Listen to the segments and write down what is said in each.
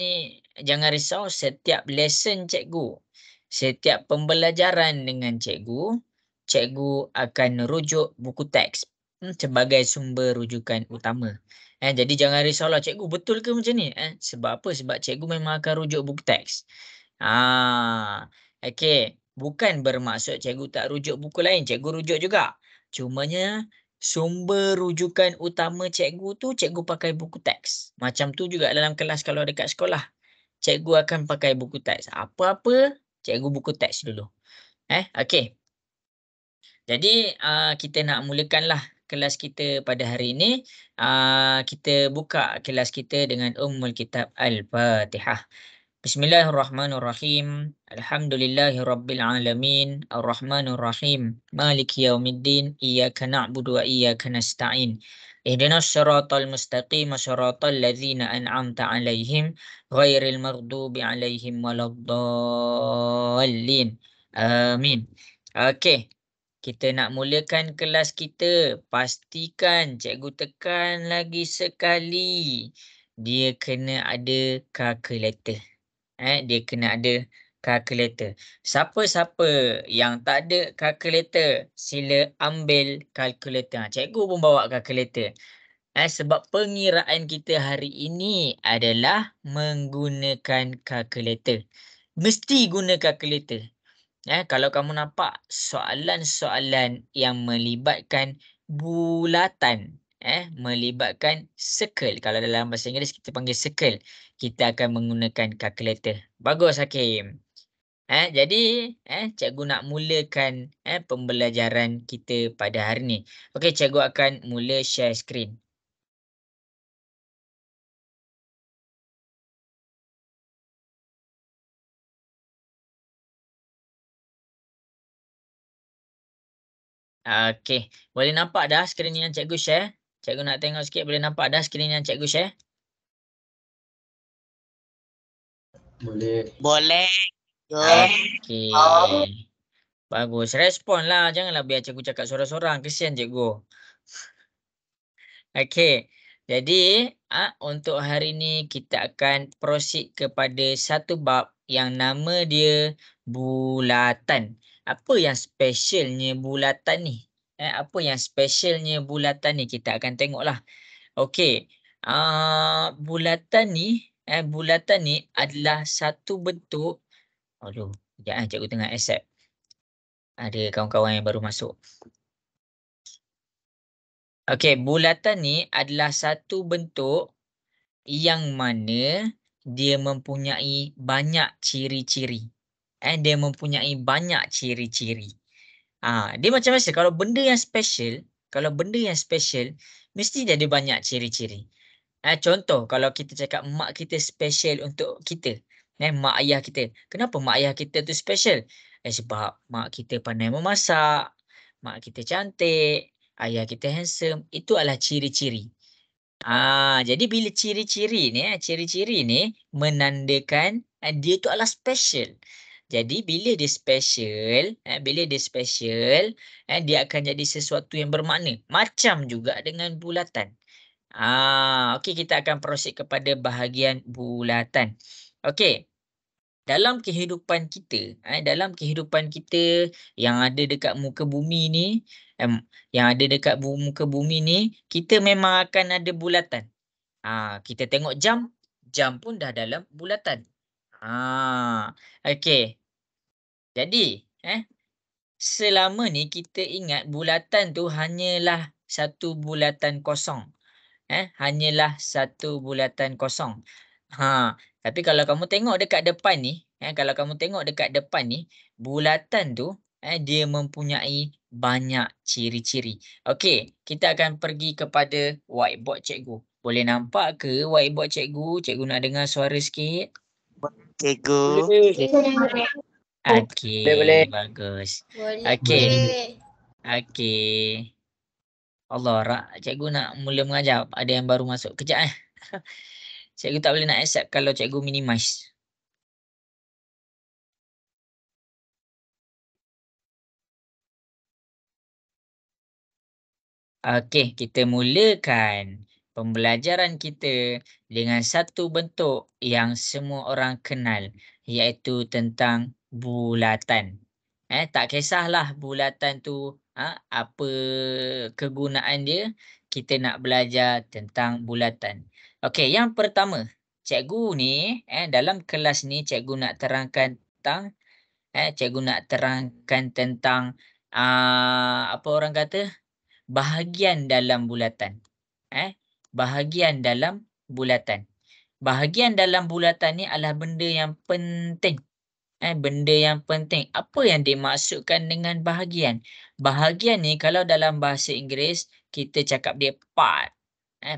ni jangan risau, setiap lesson cikgu, setiap pembelajaran dengan cikgu, cikgu akan rujuk buku teks sebagai sumber rujukan utama. Jadi jangan risaulah, cikgu betul ke macam ni? Sebab apa? Sebab cikgu memang akan rujuk buku teks. Okey. Bukan bermaksud cikgu tak rujuk buku lain, cikgu rujuk juga. Cumanya sumber rujukan utama cikgu tu, cikgu pakai buku teks. Macam tu juga dalam kelas kalau dekat sekolah. Cikgu akan pakai buku teks. Apa-apa, cikgu buku teks dulu. Okey. Jadi, kita nak mulakanlah kelas kita pada hari ini. Kita buka kelas kita dengan Ummul Kitab Al-Fatihah. Bismillahirrahmanirrahim. Alhamdulillahirabbil alamin. Arrahmanir rahim. Maliki yaumiddin. Iyyaka na'budu wa iyyaka nasta'in. Ihdinas siratal mustaqim, siratal ladzina an'amta 'alaihim ghairil maghdubi 'alaihim waladdallin. Amin. Okey. Kita nak mulakan kelas kita. Pastikan cikgu tekan lagi sekali. Dia kena ada calculator. Dia kena ada calculator. Siapa-siapa yang tak ada calculator, sila ambil calculator. Cikgu pun bawa calculator. Sebab pengiraan kita hari ini adalah menggunakan calculator. Mesti guna calculator. Kalau kamu nampak soalan-soalan yang melibatkan bulatan, melibatkan circle. Kalau dalam bahasa Inggeris kita panggil circle, kita akan menggunakan calculator. Bagus Hakim. Jadi cikgu nak mulakan pembelajaran kita pada hari ni. Okey, cikgu akan mula share screen. Okey, boleh nampak dah skrin yang cikgu share? Cikgu nak tengok sikit, boleh nampak dah skrin yang cikgu share? Boleh. Boleh. Okey. Bagus. Responlah. Janganlah biar cikgu cakap sorang-sorang. Kesian cikgu. Okey. Jadi, untuk hari ni kita akan proceed kepada satu bab yang nama dia bulatan. Apa yang specialnya bulatan ni? Apa yang specialnya bulatan ni? Kita akan tengoklah. Okey. Bulatan ni adalah satu bentuk. Aduh, sekejap cikgu tengah accept. Ada kawan-kawan yang baru masuk. Okey, bulatan ni adalah satu bentuk yang mana dia mempunyai banyak ciri-ciri. Dia mempunyai banyak ciri-ciri. Dia macam biasa, kalau benda yang special, mesti dia ada banyak ciri-ciri. Contoh, kalau kita cakap mak kita special untuk kita. Mak ayah kita. Kenapa mak ayah kita tu special? Sebab mak kita pandai memasak, mak kita cantik, ayah kita handsome. Itu adalah ciri-ciri. Jadi bila ciri-ciri ni menandakan dia tu adalah special. Jadi bila dia special, dia akan jadi sesuatu yang bermakna. Macam juga dengan bulatan. Okey, kita akan proceed kepada bahagian bulatan. Okey. Dalam kehidupan kita yang ada dekat muka bumi ni, kita memang akan ada bulatan. Kita tengok jam pun dah dalam bulatan. Okey. Jadi, selama ni kita ingat bulatan tu hanyalah satu bulatan kosong. Hanyalah satu bulatan kosong. Tapi kalau kamu tengok dekat depan ni, bulatan tu dia mempunyai banyak ciri-ciri. Okey, kita akan pergi kepada whiteboard cikgu. Boleh nampak ke whiteboard cikgu? Cikgu nak dengar suara sikit. Cikgu. Okey, Boleh. bagus. Boleh. Okey. Allah, cikgu nak mula mengajar. Ada yang baru masuk. Kejap Cikgu tak boleh nak accept kalau cikgu minimize. Okey, kita mulakan pembelajaran kita dengan satu bentuk yang semua orang kenal, iaitu tentang bulatan. Tak kisahlah bulatan tu apa kegunaan dia, kita nak belajar tentang bulatan. Okey, yang pertama, cikgu ni dalam kelas ni cikgu nak terangkan tentang apa orang kata, bahagian dalam bulatan. Bahagian dalam bulatan. Bahagian dalam bulatan ni adalah benda yang penting. Benda yang penting. Apa yang dimaksudkan dengan bahagian? Bahagian ni kalau dalam bahasa Inggeris, kita cakap dia part.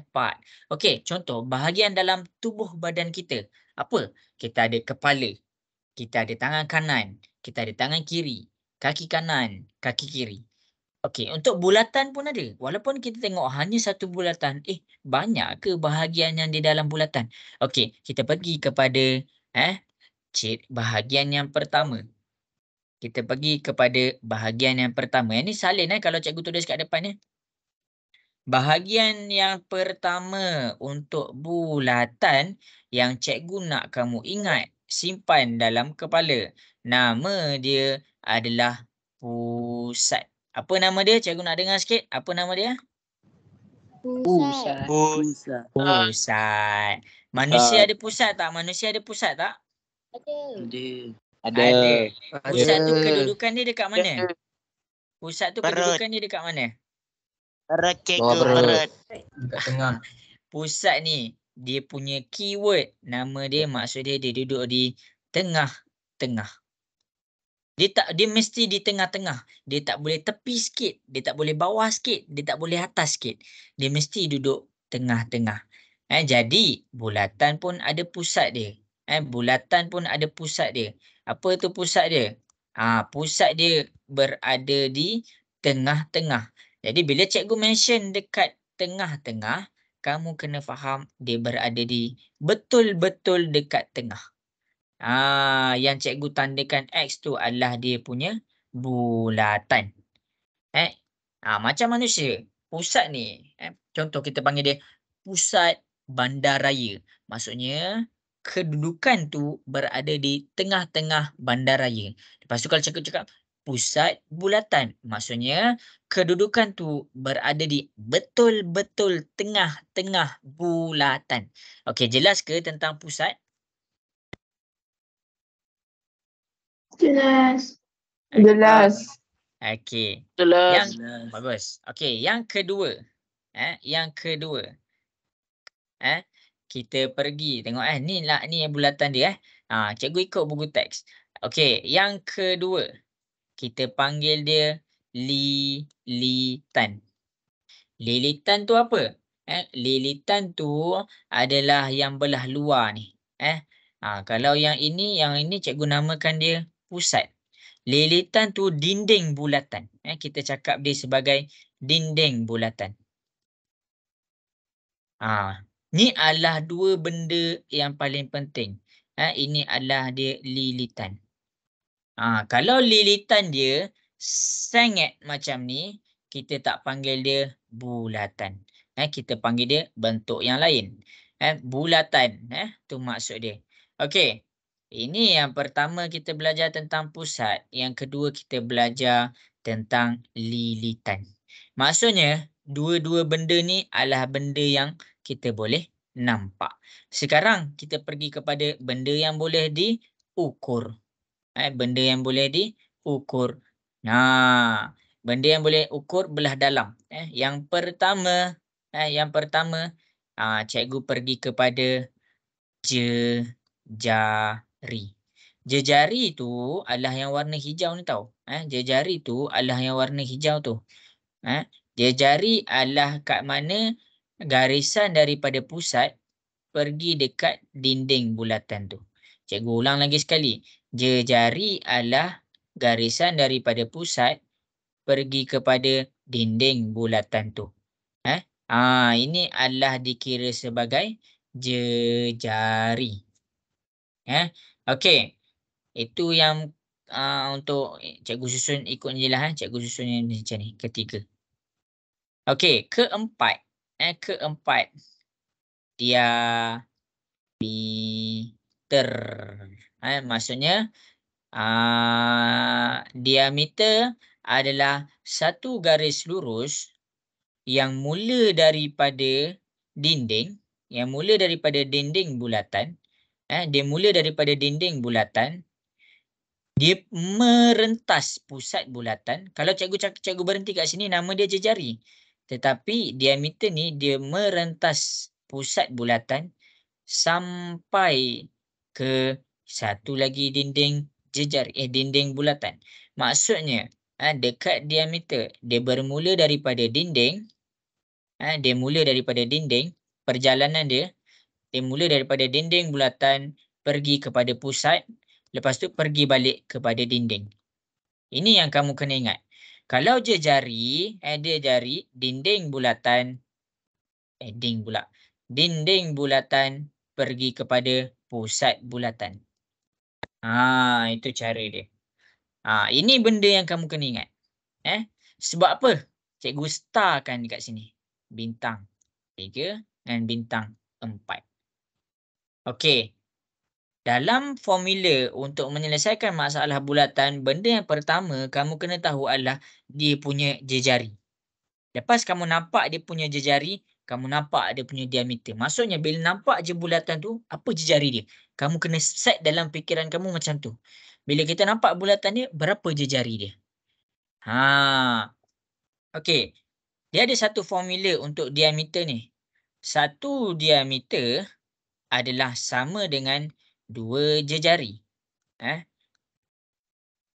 Part. Okey, contoh bahagian dalam tubuh badan kita. Apa? Kita ada kepala. Kita ada tangan kanan. Kita ada tangan kiri. Kaki kanan. Kaki kiri. Okey, untuk bulatan pun ada. Walaupun kita tengok hanya satu bulatan, banyak ke bahagian yang di dalam bulatan? Okey, kita pergi kepada bahagian yang pertama. Kita pergi kepada bahagian yang pertama. Yang ni salin kalau cikgu tulis kat depan ni. Bahagian yang pertama untuk bulatan yang cikgu nak kamu ingat, simpan dalam kepala. Nama dia adalah pusat. Apa nama dia? Cikgu nak dengar sikit. Apa nama dia? Pusat. Pusat. Pusat. Manusia ada pusat tak? Manusia ada pusat tak? Ada. Ada. Pusat tu Ada. kedudukan dia dekat mana? Pusat tu Perut. kedudukan dia dekat mana? Perut cikgu, Bawah perut. perut. Dekat tengah. Pusat ni, dia punya keyword, nama dia maksud dia duduk di tengah-tengah. Dia mesti di tengah-tengah. Dia tak boleh tepi sikit, dia tak boleh bawah sikit, dia tak boleh atas sikit. Dia mesti duduk tengah-tengah. Jadi bulatan pun ada pusat dia. Bulatan pun ada pusat dia. Apa tu pusat dia? Pusat dia berada di tengah-tengah. Jadi bila cikgu mention dekat tengah-tengah, kamu kena faham dia berada di betul-betul dekat tengah. Yang cikgu tandakan X tu adalah dia punya bulatan. Macam manusia, pusat ni, contoh kita panggil dia pusat bandaraya. Maksudnya kedudukan tu berada di tengah-tengah bandaraya. Lepas tu kalau cikgu cakap pusat bulatan, maksudnya kedudukan tu berada di betul-betul tengah-tengah bulatan. Okey, jelas ke tentang pusat? Jelas. Jelas. Okey. Jelas. Bagus. Okey, yang kedua. Yang kedua. Kita pergi tengok ni yang bulatan dia cikgu ikut buku teks. Okey, yang kedua. Kita panggil dia lilitan. Lilitan tu apa? Lilitan tu adalah yang belah luar ni. Kalau yang ini cikgu namakan dia pusat. Lilitan tu dinding bulatan. Kita cakap dia sebagai dinding bulatan. Ni adalah dua benda yang paling penting. Ini adalah dia lilitan. Kalau lilitan dia sengit macam ni, kita tak panggil dia bulatan. Kita panggil dia bentuk yang lain. Bulatan, tu maksud dia. Okey. Ini yang pertama kita belajar tentang pusat. Yang kedua kita belajar tentang lilitan. Maksudnya, dua-dua benda ni adalah benda yang kita boleh nampak. Sekarang kita pergi kepada benda yang boleh diukur. Benda yang boleh diukur. Benda yang boleh ukur belah dalam. Yang pertama, cikgu pergi kepada jejari. Jejari tu adalah yang warna hijau ni tau. Jejari tu adalah yang warna hijau tu. Jejari adalah kat mana garisan daripada pusat pergi dekat dinding bulatan tu. Cikgu ulang lagi sekali. Jejari adalah garisan daripada pusat pergi kepada dinding bulatan tu. Ini adalah dikira sebagai jejari. Okey. Itu yang untuk cikgu susun ikut je lah. Cikgu susun yang macam ni. Ketiga. Okey. Keempat. diameter. Maksudnya diameter adalah satu garis lurus yang mula daripada dinding, bulatan. Dia mula daripada dinding bulatan. Dia merentas pusat bulatan. Kalau cikgu berhenti kat sini, nama dia jejari. Tetapi diameter ni dia merentas pusat bulatan sampai ke satu lagi dinding dinding bulatan. Maksudnya dekat diameter dia bermula daripada dinding. Dia mula daripada dinding. Perjalanan dia mula daripada dinding bulatan pergi kepada pusat. Lepas tu pergi balik kepada dinding. Ini yang kamu kena ingat. Kalau jejari, dia jari dinding bulatan. Dinding bulatan pergi kepada pusat bulatan. Itu cara dia. Ini benda yang kamu kena ingat. Sebab apa? Cikgu starkan dekat sini. Bintang 3 dan bintang 4. Okey. Dalam formula untuk menyelesaikan masalah bulatan, benda yang pertama kamu kena tahu adalah dia punya jejari. Lepas kamu nampak dia punya jejari, kamu nampak dia punya diameter. Maksudnya bila nampak je bulatan tu, apa jejari dia? Kamu kena set dalam fikiran kamu macam tu. Bila kita nampak bulatan dia, berapa jejari dia? Okey. Dia ada satu formula untuk diameter ni. Satu diameter adalah sama dengan 2 jejari.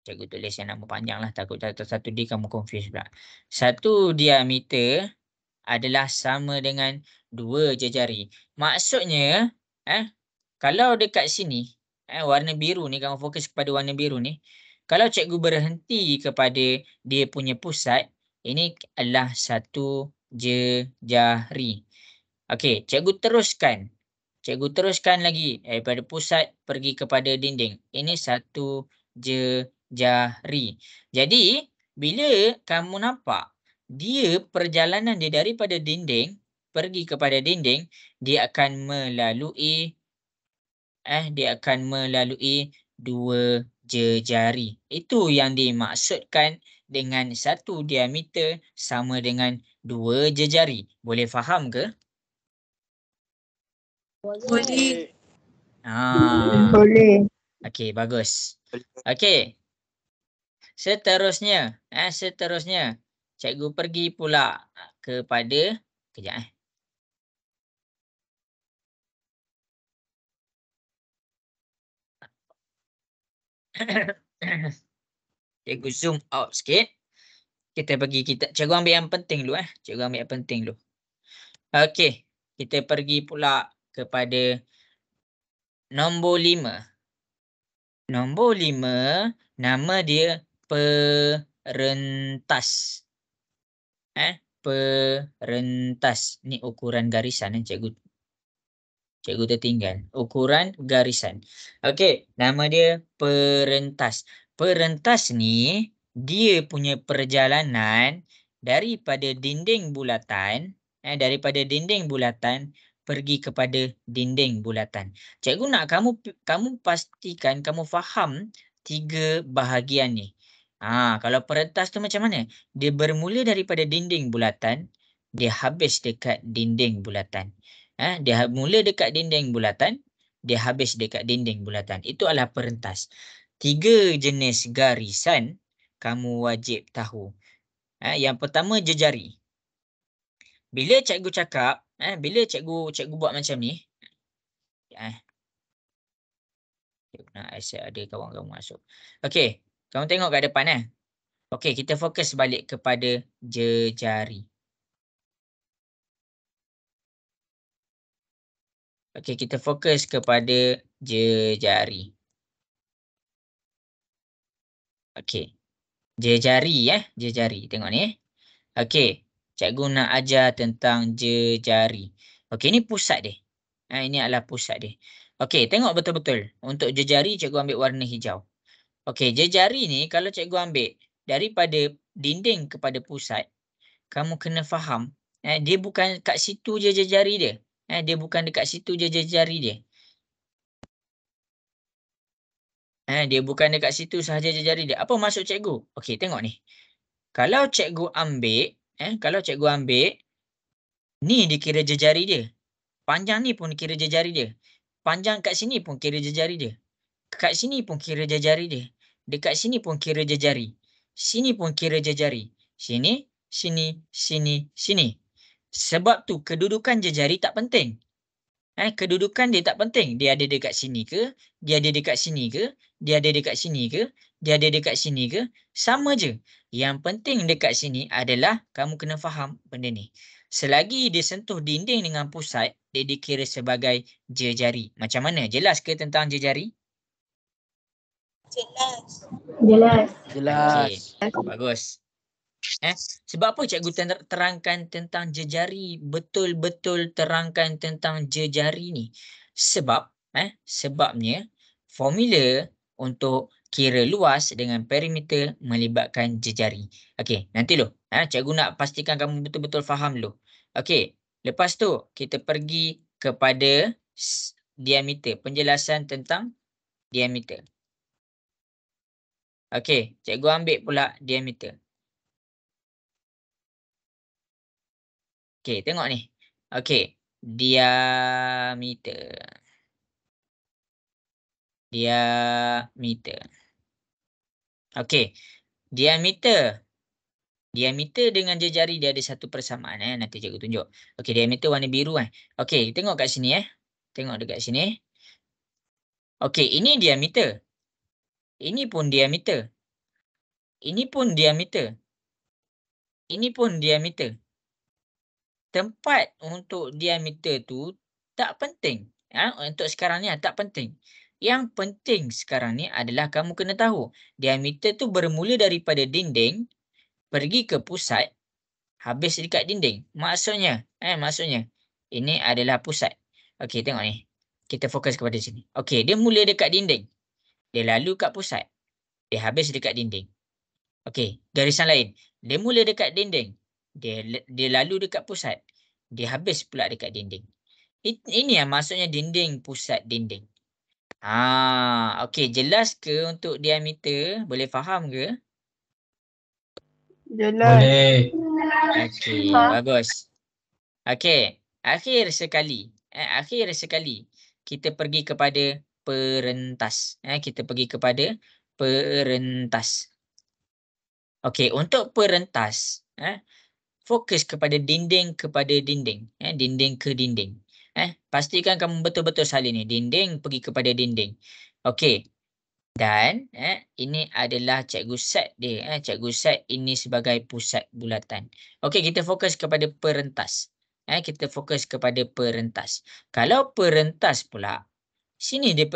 Cikgu tulis yang nama panjang lah. Takut satu D kamu confuse pula. Satu diameter adalah sama dengan 2 jejari. Maksudnya, kalau dekat sini, warna biru ni, kamu fokus kepada warna biru ni. Kalau cikgu berhenti kepada dia punya pusat, ini adalah 1 jejari. Okey, cikgu teruskan. Cikgu teruskan lagi daripada pusat pergi kepada dinding. Ini 1 jejari. Jadi, bila kamu nampak dia perjalanan dia daripada dinding pergi kepada dinding, dia akan melalui 2 jejari. Itu yang dimaksudkan dengan satu diameter sama dengan 2 jejari. Boleh faham ke? Boleh. Boleh. Okey, bagus. Okey. Seterusnya, cikgu pergi pula kepada kejap Cikgu zoom out sikit. Kita pergi cikgu ambil yang penting dulu Cikgu ambil yang penting dulu. Okey, kita pergi pula kepada nombor 5. Nombor 5 nama dia perentas. Perentas. Ni ukuran garisan cikgu tertinggal. Ukuran garisan. Okey, nama dia perentas. Perentas ni dia punya perjalanan daripada dinding bulatan pergi kepada dinding bulatan. Cikgu nak kamu pastikan kamu faham 3 bahagian ni. Kalau perentas tu macam mana? Dia bermula daripada dinding bulatan, dia habis dekat dinding bulatan. Dia mula dekat dinding bulatan, dia habis dekat dinding bulatan. Itu adalah perentas. 3 jenis garisan kamu wajib tahu. Yang pertama jejari. Bila cikgu cakap, bila cikgu buat macam ni, nak ada kawan-kawan masuk. Okey, kamu tengok kat depan Okey, kita fokus balik kepada jejari. Okey, kita fokus kepada jejari. Okey. Jejari jejari. Tengok ni Okey, cikgu nak ajar tentang jejari. Okey, ini pusat dia. Ini adalah pusat dia. Okey, tengok betul-betul. Untuk jejari cikgu ambil warna hijau. Okey, jejari ni kalau cikgu ambil daripada dinding kepada pusat, kamu kena faham dia bukan kat situ je jejari dia. Dia bukan dekat situ je jari dia. Dia bukan dekat situ sahaja jari dia. Apa maksud cikgu? Okey, tengok ni. Kalau cikgu ambil, ni dikira jari dia. Panjang ni pun kira jari dia. Panjang kat sini pun kira jari dia. Kat sini pun kira jari dia. Dekat sini pun kira jari. Sini pun kira jari. Sini, sini, sini, sini. Sebab tu kedudukan jari tak penting. Kedudukan dia tak penting. Dia ada dekat sini ke? Dia ada dekat sini ke? Dia ada dekat sini ke? Dia ada dekat sini ke? Sama je. Yang penting dekat sini adalah kamu kena faham benda ni. Selagi dia sentuh dinding dengan pusat, dia dikira sebagai jejari. Macam mana? Jelas ke tentang jejari? Jelas. Okey, bagus. Sebab apa cikgu terangkan tentang jejari, betul-betul terangkan tentang jejari ni? Sebabnya formula untuk kira luas dengan perimeter melibatkan jejari. Okey, nanti dulu. Cikgu nak pastikan kamu betul-betul faham dulu. Okey, lepas tu kita pergi kepada diameter, penjelasan tentang diameter. Okey, cikgu ambil pula diameter. Okey, tengok ni. Okey, diameter. Okey, diameter. Diameter dengan jejari dia ada satu persamaan. Nanti cikgu tunjuk. Okey, diameter warna biru. Okey, tengok kat sini. Tengok dekat sini. Okey, ini diameter. Ini pun diameter. Ini pun diameter. Ini pun diameter. Tempat untuk diameter tu tak penting. Untuk sekarang ni tak penting. Yang penting sekarang ni adalah kamu kena tahu diameter tu bermula daripada dinding pergi ke pusat habis dekat dinding. Maksudnya ini adalah pusat. Okey, tengok ni. Kita fokus kepada sini. Okey, dia mula dekat dinding. Dia lalu kat pusat. Dia habis dekat dinding. Okey, garisan lain. Dia mula dekat dinding. Dia lalu dekat pusat. Dia habis pula dekat dinding. Ini yang maksudnya dinding, pusat, dinding. Okey, jelas ke untuk diameter? Boleh faham ke? Jelas. Boleh. Okey, bagus. Okey, akhir sekali kita pergi kepada perentas. Kita pergi kepada perentas. Okey, untuk perentas, fokus kepada dinding dinding ke dinding. Pastikan kamu betul-betul salin ni. Dinding pergi kepada dinding. Okey. Dan ini adalah cikgu set dia. Cikgu set ini sebagai pusat bulatan. Okey, kita fokus kepada perentas. Kita fokus kepada perentas. Kalau perentas pula, sini dia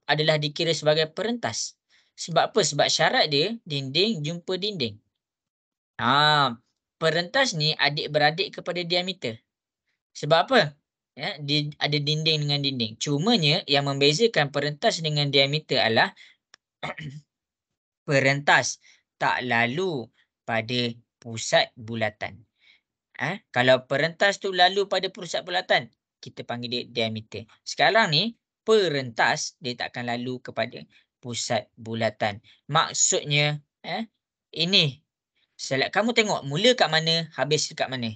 adalah dikira sebagai perentas. Sebab apa? Sebab syarat dia dinding jumpa dinding. Perentas ni adik-beradik kepada diameter. Sebab apa? Dia ada dinding dengan dinding. Cumanya yang membezakan perentas dengan diameter adalah perentas tak lalu pada pusat bulatan. Kalau perentas tu lalu pada pusat bulatan, kita panggil dia diameter. Sekarang ni, perentas dia tak akan lalu kepada pusat bulatan. Maksudnya, ini. Kamu tengok mula kat mana, habis dekat mana.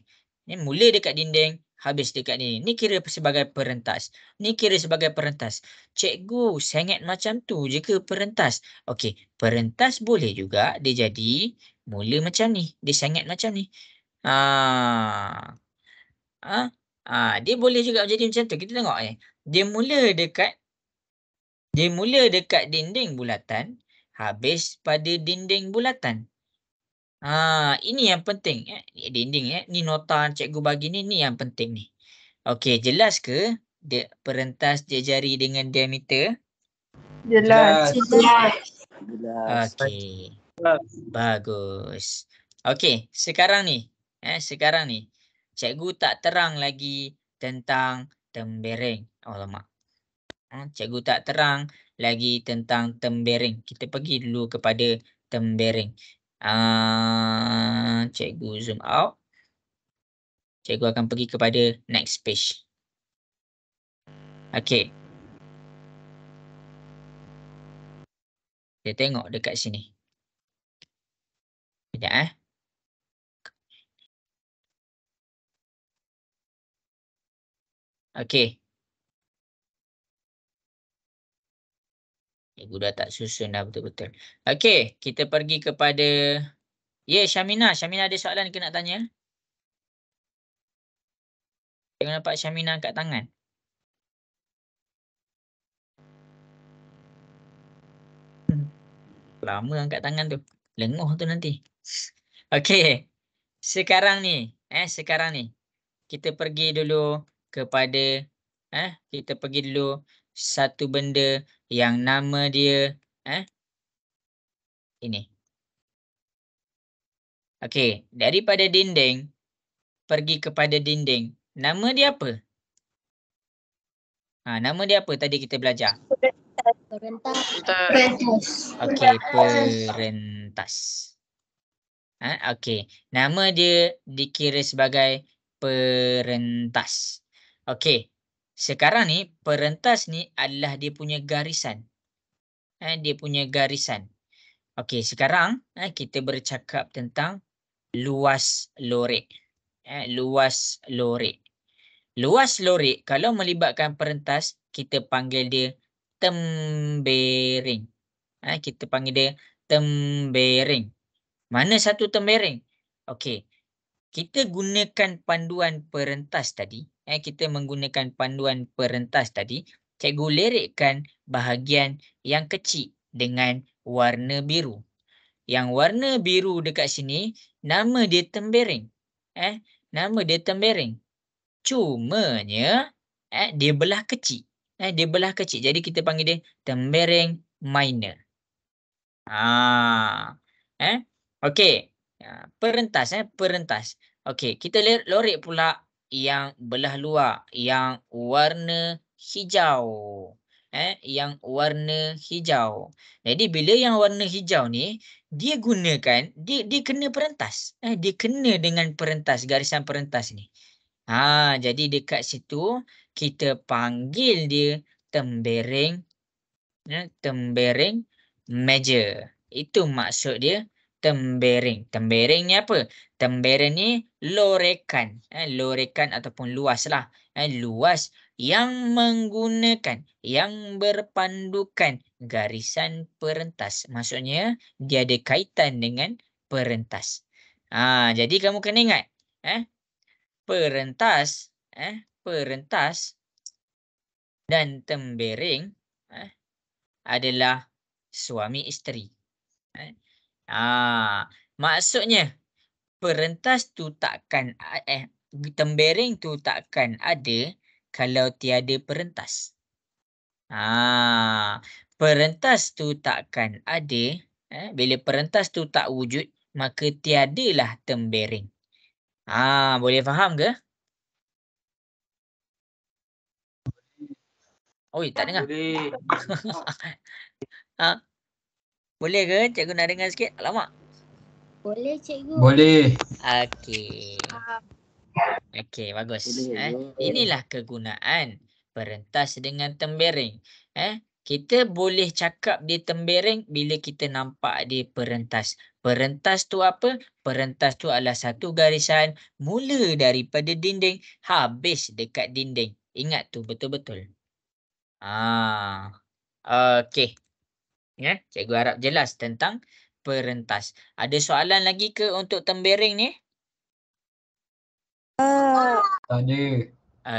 Mula dekat dinding, habis dekat dinding. Ni kira sebagai perentas. Ni kira sebagai perentas. Cikgu, sengit macam tu je ke perentas? Okey, perentas boleh juga dia jadi mula macam ni. Dia sengit macam ni. Dia boleh juga jadi macam tu. Kita tengok Dia mula dekat dinding bulatan, habis pada dinding bulatan. Ini yang penting. Dinding ni nota cikgu bagi ni yang penting ni. Okey, jelas ke perentas jejari dengan diameter? Jelas. Okey. Bagus. Okey, sekarang ni cikgu tak terang lagi tentang tembereng. Alamak. Cikgu tak terang lagi tentang tembereng. Kita pergi dulu kepada tembereng. Cikgu zoom out. Cikgu akan pergi kepada next page. Okey. Kita tengok dekat sini. Sekejap Okey. Ibu dah tak susun dah betul-betul. Okey, kita pergi kepada Syamina. Syamina ada soalan ke nak tanya? Tengok nampak Syamina angkat tangan. Lama angkat tangan tu. Lenguh tu nanti. Okey. Sekarang ni, kita pergi dulu kepada kita pergi dulu satu benda yang nama dia ini. Okey, daripada dinding pergi kepada dinding. Nama dia apa? Nama dia apa tadi kita belajar? Perentas. Okey, perentas. Okey, nama dia dikira sebagai perentas. Okey, sekarang ni perentas ni adalah dia punya garisan. Dia punya garisan. Okey, sekarang kita bercakap tentang luas lorek. Luas lorek. Luas lorek kalau melibatkan perentas, kita panggil dia tembering. Kita panggil dia tembering. Mana satu tembering? Okey. Kita gunakan panduan perentas tadi. Kita menggunakan panduan perentas tadi. Cikgu lerikkan bahagian yang kecil dengan warna biru. Yang warna biru dekat sini, nama dia tembering. Nama dia tembering. Cumanya, dia belah kecil. Dia belah kecil. Jadi kita panggil dia tembering minor. Okey. Perentas. Perentas. Okey, kita lorek pula yang belah luar, yang warna hijau. Yang warna hijau. Jadi bila yang warna hijau ni, dia gunakan, dia kena perentas. Dia kena dengan perentas, garisan perentas ni. Jadi dekat situ kita panggil dia tembering, tembering meja. Itu maksud dia tembering. Tembering ni apa? Tembering ni lorekan. Lorekan ataupun luas lah. Luas yang menggunakan, yang berpandukan garisan perentas. Maksudnya dia ada kaitan dengan perentas. Jadi kamu kena ingat. Perentas, perentas dan tembering adalah suami isteri. Maksudnya perentas tu takkan tembering tu takkan ada kalau tiada perentas. Perentas tu takkan ada bila perentas tu tak wujud, maka tiadalah tembering. Boleh faham ke? Oi, tak dengar. Boleh. Boleh ke? Cikgu nak dengar sikit. Alamak. Boleh cikgu. Boleh. Okey. Okey, bagus. Inilah kegunaan perentas dengan tembering. Kita boleh cakap dia tembering bila kita nampak dia perentas. Perentas tu apa? Perentas tu adalah satu garisan mula daripada dinding habis dekat dinding. Ingat tu betul-betul. Okey. Cikgu harap jelas tentang perentas. Ada soalan lagi ke untuk tembering ni? Tak ada.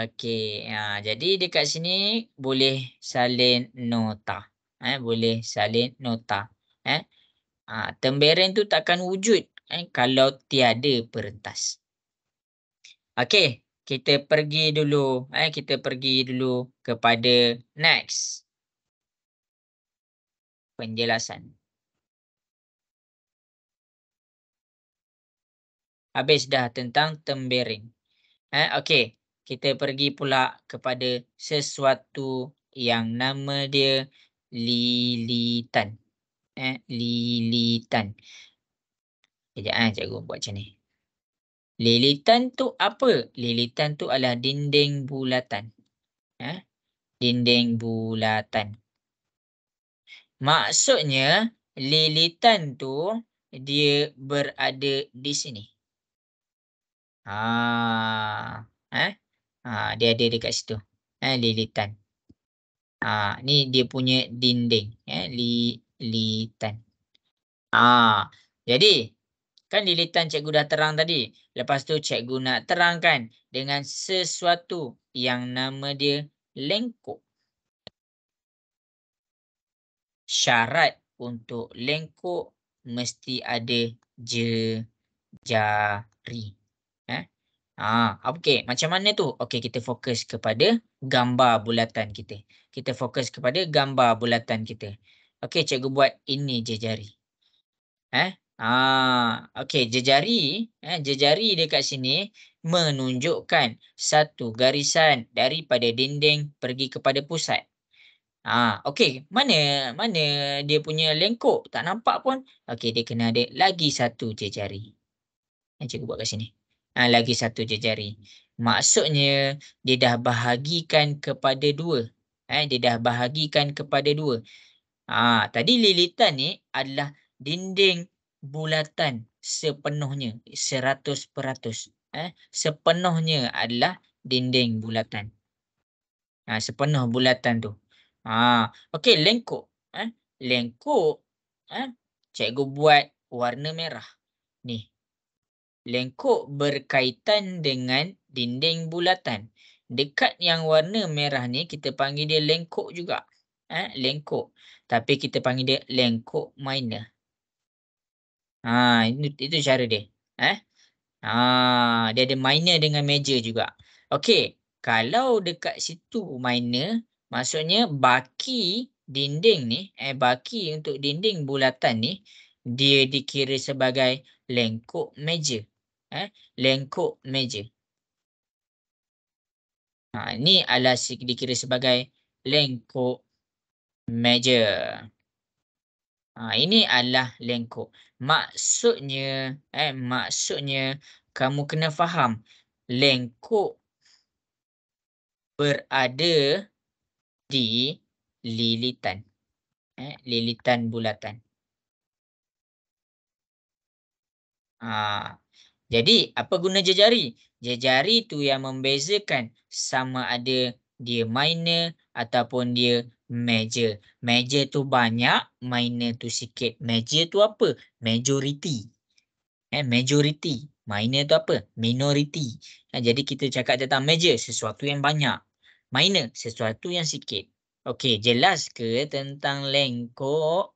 Okey. Jadi dekat sini boleh salin nota. Boleh salin nota. Tembering tu takkan wujud kalau tiada perentas. Okey. Kita pergi dulu. Kita pergi dulu kepada next. Penjelasan. Habis dah tentang tembering. Okey. Kita pergi pula kepada sesuatu yang nama dia lilitan. Lilitan. Sekejap cikgu buat macam ni. Lilitan tu apa? Lilitan tu adalah dinding bulatan. Dinding bulatan. Maksudnya lilitan tu dia berada di sini. Dia ada dekat situ. Lilitan. Ni dia punya dinding. Lilitan. Jadi kan lilitan cikgu dah terang tadi. Lepas tu cikgu nak terangkan dengan sesuatu yang nama dia lengkuk. Syarat untuk lengkuk mesti ada jari. Okey, macam mana tu? Okey, kita fokus kepada gambar bulatan kita. Kita fokus kepada gambar bulatan kita. Okey, cikgu buat ini jejari. Okey, jejari dekat sini menunjukkan satu garisan daripada dinding pergi kepada pusat. Okey, mana dia punya lengkuk? Tak nampak pun. Okey, dia kena ada lagi satu jejari. Cikgu buat kat sini. Lagi satu jejari. Maksudnya dia dah bahagikan kepada dua. Dia dah bahagikan kepada dua. Tadi lilitan ni adalah dinding bulatan sepenuhnya, 100%. Sepenuhnya adalah dinding bulatan. Sepenuh bulatan tu. Okey, lengkuk. Lengkuk, cikgu buat warna merah. Ni. Lengkuk berkaitan dengan dinding bulatan. Dekat yang warna merah ni kita panggil dia lengkuk juga. Lengkuk. Tapi kita panggil dia lengkuk minor. Itu cara dia. Dia ada minor dengan major juga. Okey, kalau dekat situ minor, maksudnya baki dinding ni, baki untuk dinding bulatan ni, dia dikira sebagai lengkuk major. Lengkuk major. Ini adalah dikira sebagai lengkuk major. Ini adalah lengkuk. Maksudnya kamu kena faham lengkuk berada di lilitan. Lilitan bulatan. Jadi apa guna jejari? Jejari tu yang membezakan sama ada dia minor ataupun dia major. Major tu banyak, minor tu sikit. Major tu apa? Majority. Majority. Minor tu apa? Minority. Jadi kita cakap tentang major, sesuatu yang banyak. Minor, sesuatu yang sikit. Okey, jelas ke tentang lengkuk?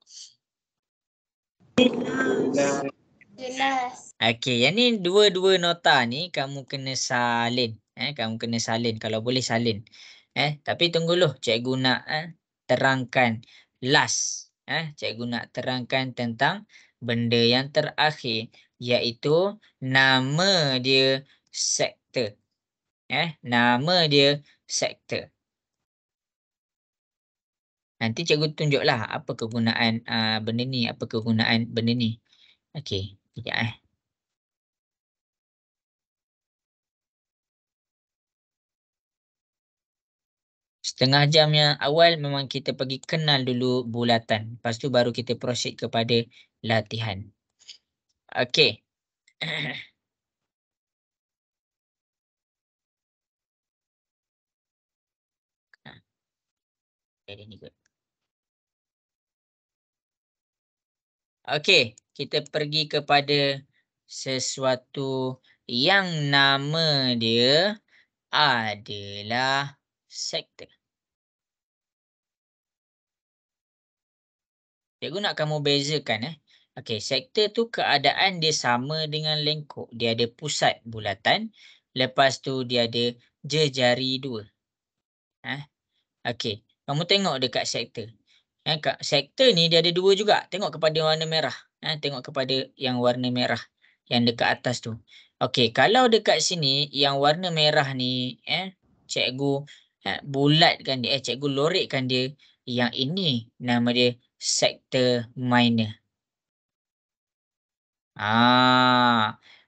Jelas. Okey, yang ni dua-dua nota ni kamu kena salin. Kamu kena salin. Kalau boleh salin. Tapi tunggu dulu. Cikgu nak terangkan last. Cikgu nak terangkan tentang benda yang terakhir. Iaitu nama dia sektor. Nama dia sektor. Nanti cikgu tunjuklah apa kegunaan benda ni. Apa kegunaan benda ni. Okey, sekejap Setengah jam yang awal memang kita pergi kenal dulu bulatan. Lepas tu baru kita proceed kepada latihan. Okey. Okey, kita pergi kepada sesuatu yang nama dia adalah sektor. Cikgu nak kamu bezakan. Okey, sektor tu keadaan dia sama dengan lengkuk. Dia ada pusat bulatan. Lepas tu dia ada jejari dua. Okey, kamu tengok dekat sektor. Sektor ni dia ada dua juga. Tengok kepada warna merah. Tengok kepada yang warna merah. Yang dekat atas tu. Okey, kalau dekat sini yang warna merah ni, cikgu bulatkan dia. Cikgu lorekkan dia. Yang ini nama dia sektor minor.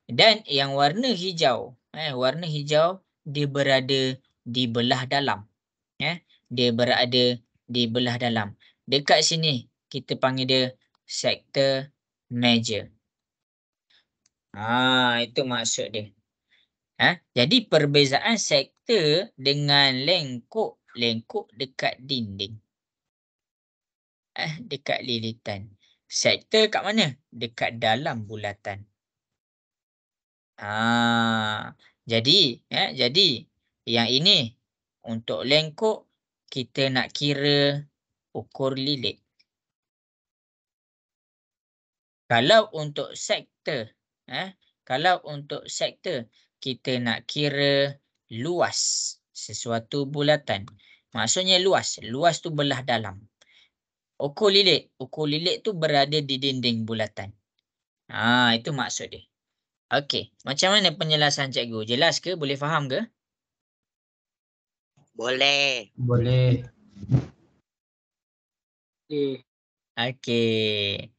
Dan yang warna hijau. Warna hijau dia berada di belah dalam. dia berada di belah dalam. Dekat sini kita panggil dia sektor major. Itu maksud dia. Jadi perbezaan sektor dengan lengkok. Lengkok dekat dinding. Dekat lilitan. Sektor kat mana? Dekat dalam bulatan. Jadi yang ini untuk lengkok kita nak kira ukur lilit. Kalau untuk sektor, kita nak kira luas sesuatu bulatan. Maksudnya luas. Luas tu belah dalam. Ukur lilit tu berada di dinding bulatan. Itu maksud dia. Okey, macam mana penjelasan cikgu? Jelas ke? Boleh faham ke? Boleh. Boleh. Okey.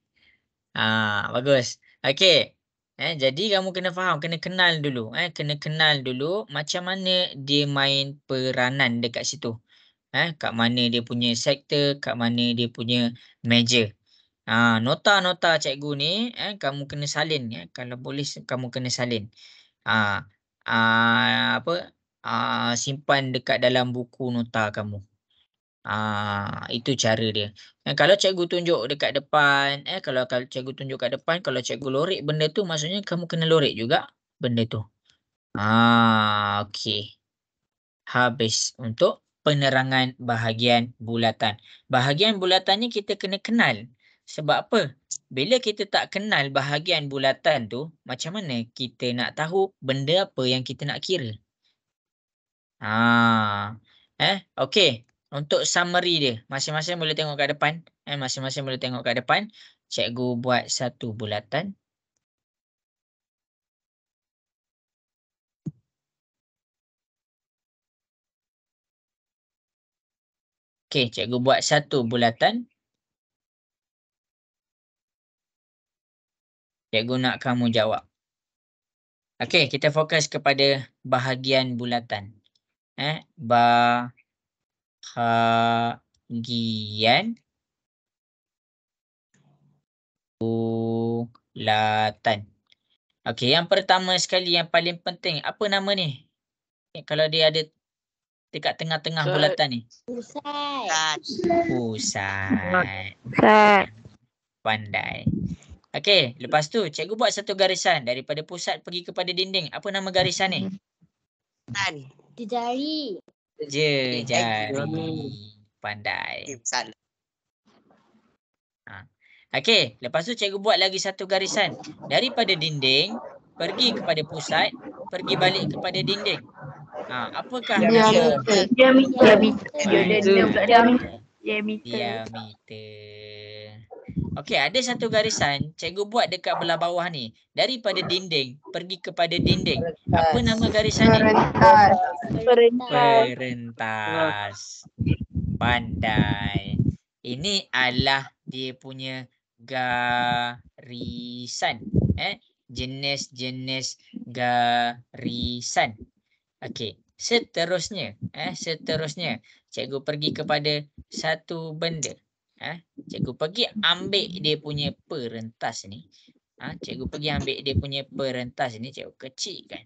Bagus. Okey. Jadi kamu kena faham, kena kenal dulu. Kena kenal dulu macam mana dia main peranan dekat situ. Kat mana dia punya sektor, kat mana dia punya major. Nota-nota cikgu ni kamu kena salin kalau boleh kamu kena salin. Simpan dekat dalam buku nota kamu. Itu cara dia. Kalau cikgu tunjuk dekat depan, kalau cikgu tunjuk kat depan, kalau cikgu lorek benda tu maksudnya kamu kena lorek juga benda tu. Okey. Habis untuk penerangan bahagian bulatan. Bahagian bulatannya kita kena kenal. Sebab apa? Bila kita tak kenal bahagian bulatan tu, macam mana kita nak tahu benda apa yang kita nak kira? Okey. Untuk summary dia, masing-masing boleh tengok kat depan. Masing-masing boleh tengok kat depan. Cikgu buat satu bulatan. Okey, cikgu buat satu bulatan. Cikgu nak kamu jawab. Okey, kita fokus kepada bahagian bulatan. Bahagian bulatan. Okey, yang pertama sekali yang paling penting, apa nama ni? Kalau dia ada dekat tengah-tengah bulatan ni. Pusat. Pusat. Pandai. Okey, lepas tu cikgu buat satu garisan daripada pusat pergi kepada dinding. Apa nama garisan ni? Jari. Jari. Pandai. Okey, lepas tu cikgu buat lagi satu garisan daripada dinding pergi kepada pusat, pergi balik kepada dinding. Apakah diameter. Okey, ada satu garisan cikgu buat dekat belah bawah ni. Daripada dinding pergi kepada dinding. Apa nama garisan ni? Perentas. Pandai. Ini adalah dia punya garisan. Jenis-jenis garisan. Okey, seterusnya cikgu pergi kepada satu benda. Cikgu pergi ambil dia punya perentas ni. Cikgu pergi ambil dia punya perentas ni, cikgu kecilkan.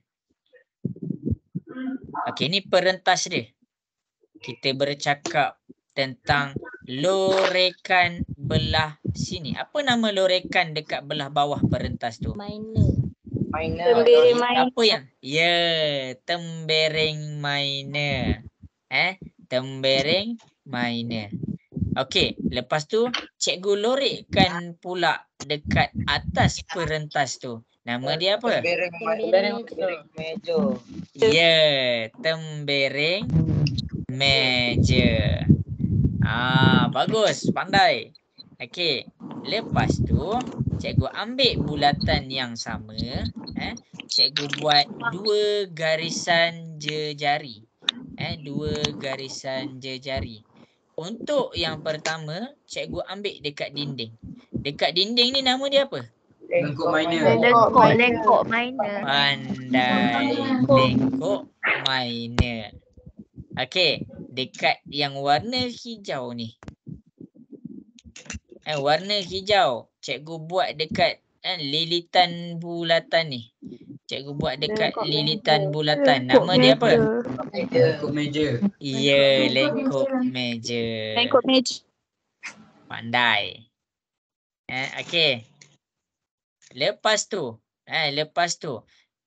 Okey, ni perentas dia. Kita bercakap tentang lorekan belah sini. Apa nama lorekan dekat belah bawah perentas tu? Minor. Tembereng Apa yang? Tembereng minor. Tembereng minor. Okey, lepas tu cikgu lorekkan pula dekat atas perentas tu. Nama dia apa? Tembereng major. Tembereng major. Bagus, pandai. Okey, lepas tu cikgu ambil bulatan yang sama. Cikgu buat dua garisan jejari. Dua garisan jejari. Untuk yang pertama, cikgu ambil dekat dinding. Dekat dinding ni nama dia apa? Lengkok minor. Lengkok minor. Pandai. Lengkok minor. Okey, dekat yang warna hijau ni. Warna hijau. Cikgu buat dekat lilitan bulatan ni. Cikgu buat dekat lilitan bulatan. Nama dia apa? Lengkop meja. Ya, lengkop meja. Lengkop meja. Pandai. Okey. Lepas tu,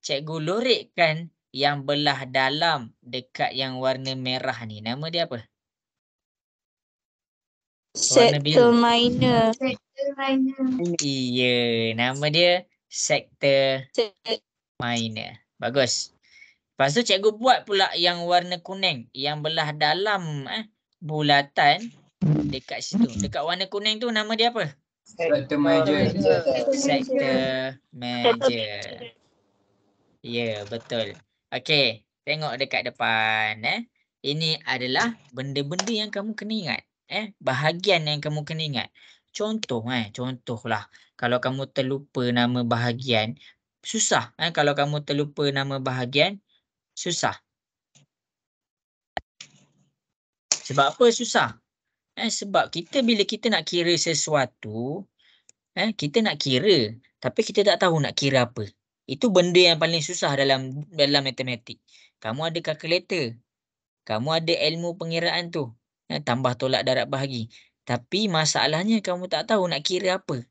cikgu lorikkan yang belah dalam dekat yang warna merah ni. Nama dia apa? Warna biru. Sektor minor. Iya, nama dia sektor minor. Bagus. Lepas tu cikgu buat pula yang warna kuning, yang belah dalam bulatan dekat situ. Dekat warna kuning tu nama dia apa? Sektor meja. Sektor meja. Ya, betul. Okey, tengok dekat depan. Ini adalah benda-benda yang kamu kena ingat. Bahagian yang kamu kena ingat. Contohlah. Kalau kamu terlupa nama bahagian, susah. Kalau kamu terlupa nama bahagian, susah. Sebab apa susah? Sebab bila kita nak kira sesuatu, kita nak kira, tapi kita tak tahu nak kira apa. Itu benda yang paling susah dalam matematik. Kamu ada kalkulator. Kamu ada ilmu pengiraan tu. Tambah tolak darab bahagi. Tapi masalahnya kamu tak tahu nak kira apa.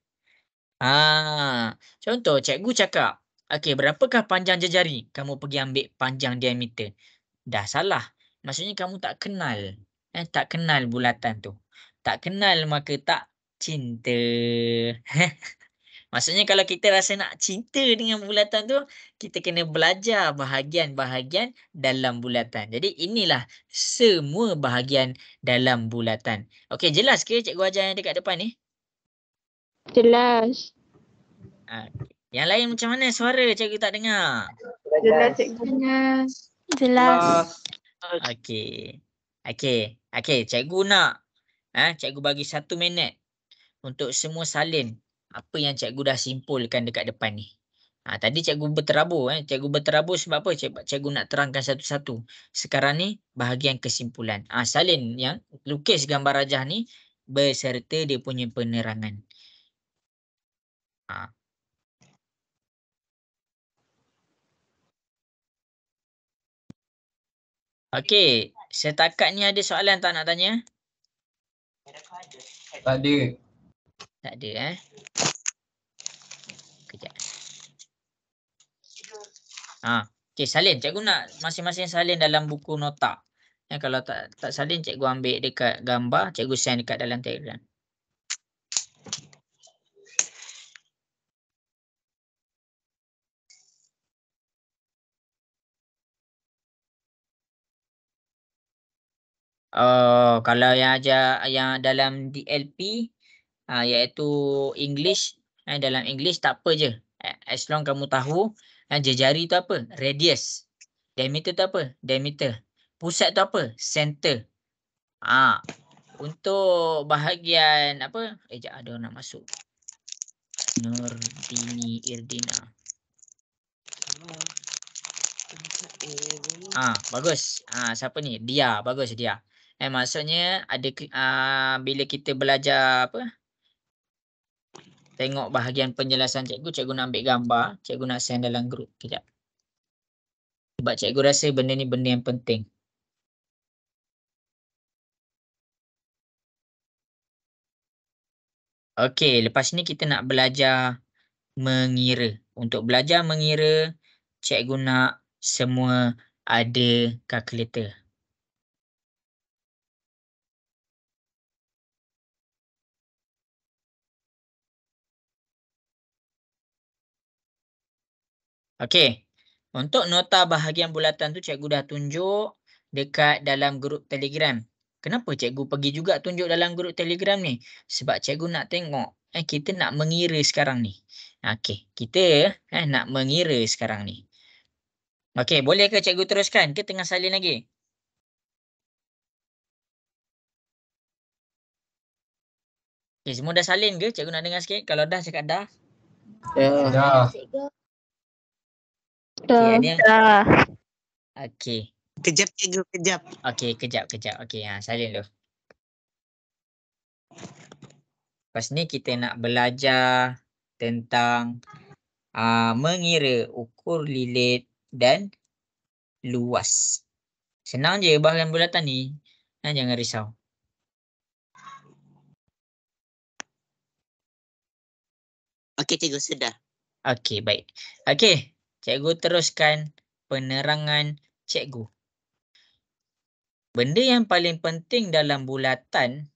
Contoh, cikgu cakap, okey, berapakah panjang jejari? Kamu pergi ambil panjang diameter. Dah salah. Maksudnya kamu tak kenal. Tak kenal bulatan tu. Tak kenal maka tak cinta. Maksudnya kalau kita rasa nak cinta dengan bulatan tu, kita kena belajar bahagian-bahagian dalam bulatan. Jadi inilah semua bahagian dalam bulatan. Okey, jelas ke cikgu ajar yang dekat depan ni? Jelas. Yang lain macam mana suara cikgu tak dengar? Jelas cikgu. Jelas. Okey, cikgu nak cikgu bagi 1 minit untuk semua salin apa yang cikgu dah simpulkan dekat depan ni. Tadi cikgu berterabur. Cikgu berterabur sebab apa? Cikgu nak terangkan satu-satu. Sekarang ni bahagian kesimpulan. Salin yang lukis gambar rajah ni beserta dia punya penerangan. Okey, setakat ni ada soalan tak nak tanya? Tak ada. Tak ada Kejap. Okey, salin. Cikgu nak masing-masing salin dalam buku nota. Kalau tak salin, cikgu ambil dekat gambar, cikgu send dekat dalam Telegram. Oh, kalau yang ajar yang dalam DLP iaitu English, dalam English tak apa je. As long kamu tahu jejari tu apa? Radius. Diameter tu apa? Diameter. Pusat tu apa? Center. Untuk bahagian apa? Sekejap, ada orang nak masuk. Nurdini Irdina. Bagus. Siapa ni? Dia. Bagus dia. Maksudnya ada bila kita belajar apa? Tengok bahagian penjelasan cikgu nak ambil gambar, cikgu nak send dalam grup. Kejap. Sebab cikgu rasa benda ni benda yang penting. Okey, lepas ni kita nak belajar mengira. Untuk belajar mengira, cikgu nak semua ada kalkulator. Okey. Untuk nota bahagian bulatan tu cikgu dah tunjuk dekat dalam grup Telegram. Kenapa cikgu pergi juga tunjuk dalam grup Telegram ni? Sebab cikgu nak tengok kita nak mengira sekarang ni. Okey, kita nak mengira sekarang ni. Okey, boleh ke cikgu teruskan ke tengah salin lagi? Okey, semua dah salin ke? Cikgu nak dengar sikit. Kalau dah cakap dah. Dah. Okey, ada yang... Okey. Kejap cikgu, kejap. Okey, kejap. Okey, silent dulu. Lepas ni kita nak belajar tentang mengira ukur lilit dan luas. Senang je bahagian bulatan ni. Jangan risau. Okey cikgu, sudah. Okey, baik. Okey, cikgu teruskan penerangan cikgu. Benda yang paling penting dalam bulatan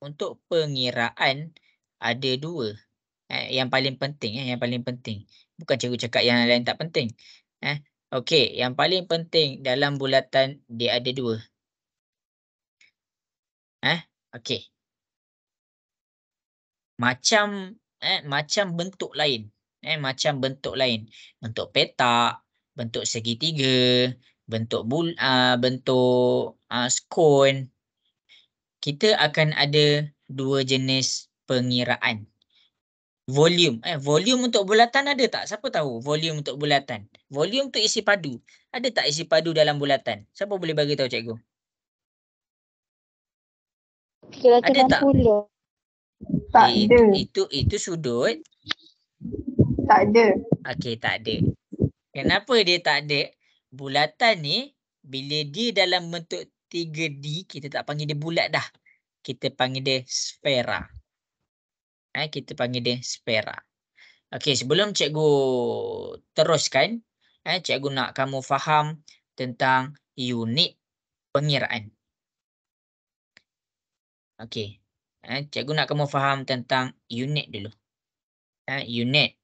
untuk pengiraan ada dua. Yang paling penting. Bukan cikgu cakap yang lain tak penting. Okey, yang paling penting dalam bulatan dia ada dua. Okey. Macam bentuk lain. Bentuk petak, bentuk segitiga, bentuk skon. Kita akan ada dua jenis pengiraan. Volume untuk bulatan ada tak? Siapa tahu volume untuk bulatan? Volume tu isi padu. Ada tak isi padu dalam bulatan? Siapa boleh bagi tahu cikgu? Ada tak? 60. Tak ada. Itu sudut. Tak ada. Okey, tak ada. Kenapa dia tak ada? Bulatan ni bila dia dalam bentuk 3D, kita tak panggil dia bulat dah. Kita panggil dia sfera. Okey, sebelum cikgu teruskan, cikgu nak kamu faham tentang unit pengiraan. Okey. Cikgu nak kamu faham tentang unit dulu. Unit.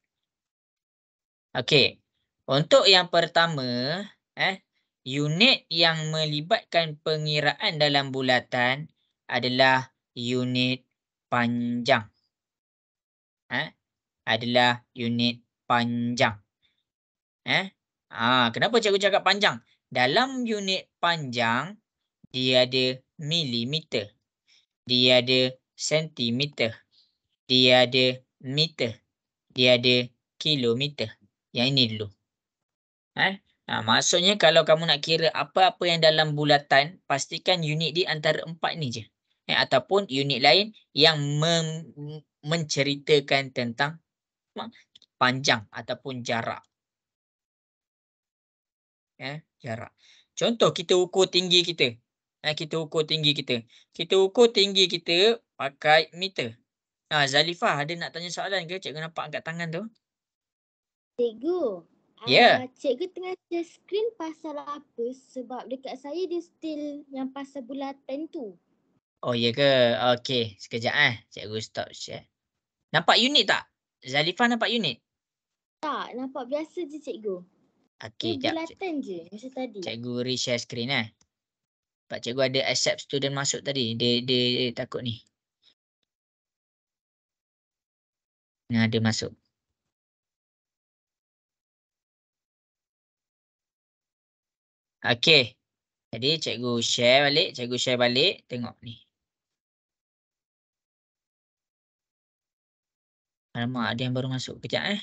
Okey. Untuk yang pertama, unit yang melibatkan pengiraan dalam bulatan adalah unit panjang. Kenapa cikgu cakap panjang? Dalam unit panjang, dia ada milimeter. Dia ada sentimeter. Dia ada meter. Dia ada kilometer. Yang ini dulu. Maksudnya kalau kamu nak kira apa-apa yang dalam bulatan, pastikan unit dia antara 4 ni je. Ataupun unit lain yang menceritakan tentang panjang ataupun jarak. Jarak. Contoh kita ukur tinggi kita. Kita ukur tinggi kita pakai meter. Zalifah ada nak tanya soalan ke? Cikgu nampak angkat tangan tu. Cikgu. Ya. Cikgu tengah share skrin pasal apa? Sebab dekat saya dia still yang pasal bulatan tu. Oh ya ke? Okey, sekejap cikgu stop share. Nampak unit tak? Zalifah nampak unit? Tak, nampak biasa je cikgu. Okey, Dia bulatan je macam tadi. Cikgu reshare skrin Sebab cikgu ada accept student masuk tadi. Dia takut ni. Ada masuk. Okey. Jadi cikgu share balik. Tengok ni. Alamak, ada yang baru masuk. Kejap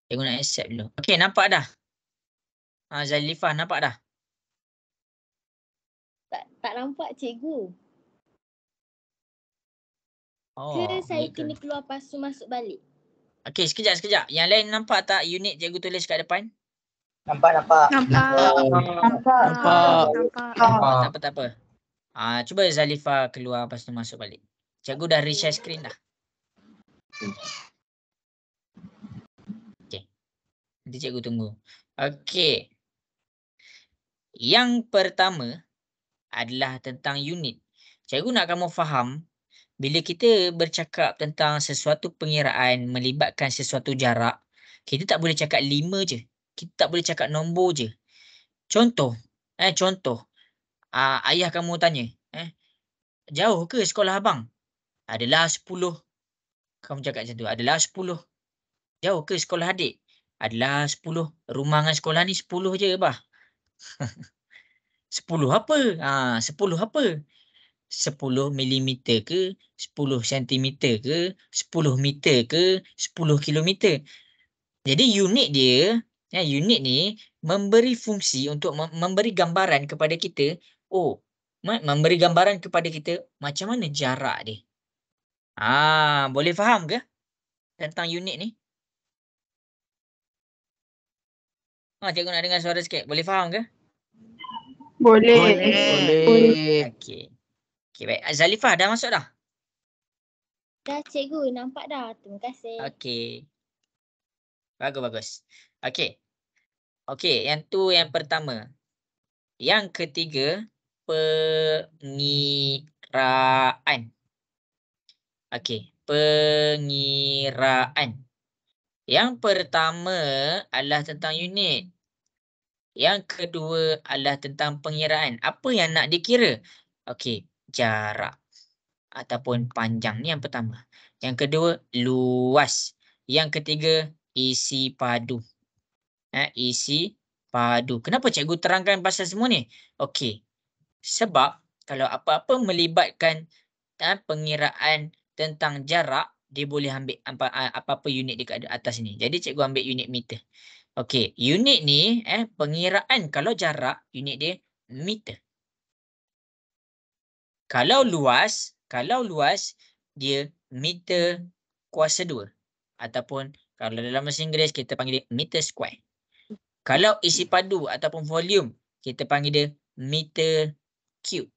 Cikgu nak accept dulu. Okey, nampak dah? Zalifah nampak dah? Tak nampak cikgu. Oh, Saya kena keluar pasu masuk balik? Okey, sekejap. Yang lain nampak tak unit cikgu tulis kat depan? Nampak. Tak apa. Cuba Zalifah keluar lepas tu masuk balik. Cikgu dah reshare screen dah. Okey. Nanti cikgu tunggu. Okey. Yang pertama adalah tentang unit. Cikgu nak kamu faham, bila kita bercakap tentang sesuatu pengiraan melibatkan sesuatu jarak, kita tak boleh cakap 5 je. Kita tak boleh cakap nombor je. Contoh. Ayah kamu tanya, jauh ke sekolah abang? Adalah 10. Kamu cakap macam tu, adalah 10. Jauh ke sekolah adik? Adalah 10. Rumah dengan sekolah ni 10 je, bah. 10 apa? 10 apa? 10 milimeter ke, 10 sentimeter ke, 10 meter ke, 10 kilometer. Jadi unit dia, unit ni memberi fungsi untuk memberi gambaran kepada kita. Oh, memberi gambaran kepada kita macam mana jarak dia. Boleh faham ke tentang unit ni? Cikgu nak dengar suara sikit. Boleh faham ke? Boleh. Boleh. Okey. Okey, baik. Zalifah dah masuk dah? Dah cikgu, nampak dah. Terima kasih. Okey. Bagus. Okey. Okey, yang tu yang pertama. Yang ketiga, pengiraan. Okey, pengiraan. Yang pertama adalah tentang unit. Yang kedua adalah tentang pengiraan. Apa yang nak dikira? Okey, jarak ataupun panjang ni yang pertama. Yang kedua, luas. Yang ketiga, isi padu. Isi padu. Kenapa cikgu terangkan pasal semua ni? Okey. Sebab kalau apa-apa melibatkan pengiraan tentang jarak, dia boleh ambil apa-apa unit dekat atas ni. Jadi cikgu ambil unit meter. Okey, unit ni pengiraan kalau jarak, unit dia meter. Kalau luas dia meter kuasa 2 ataupun kalau dalam bahasa Inggeris kita panggil dia meter square. Kalau isi padu ataupun volume kita panggil dia meter cube.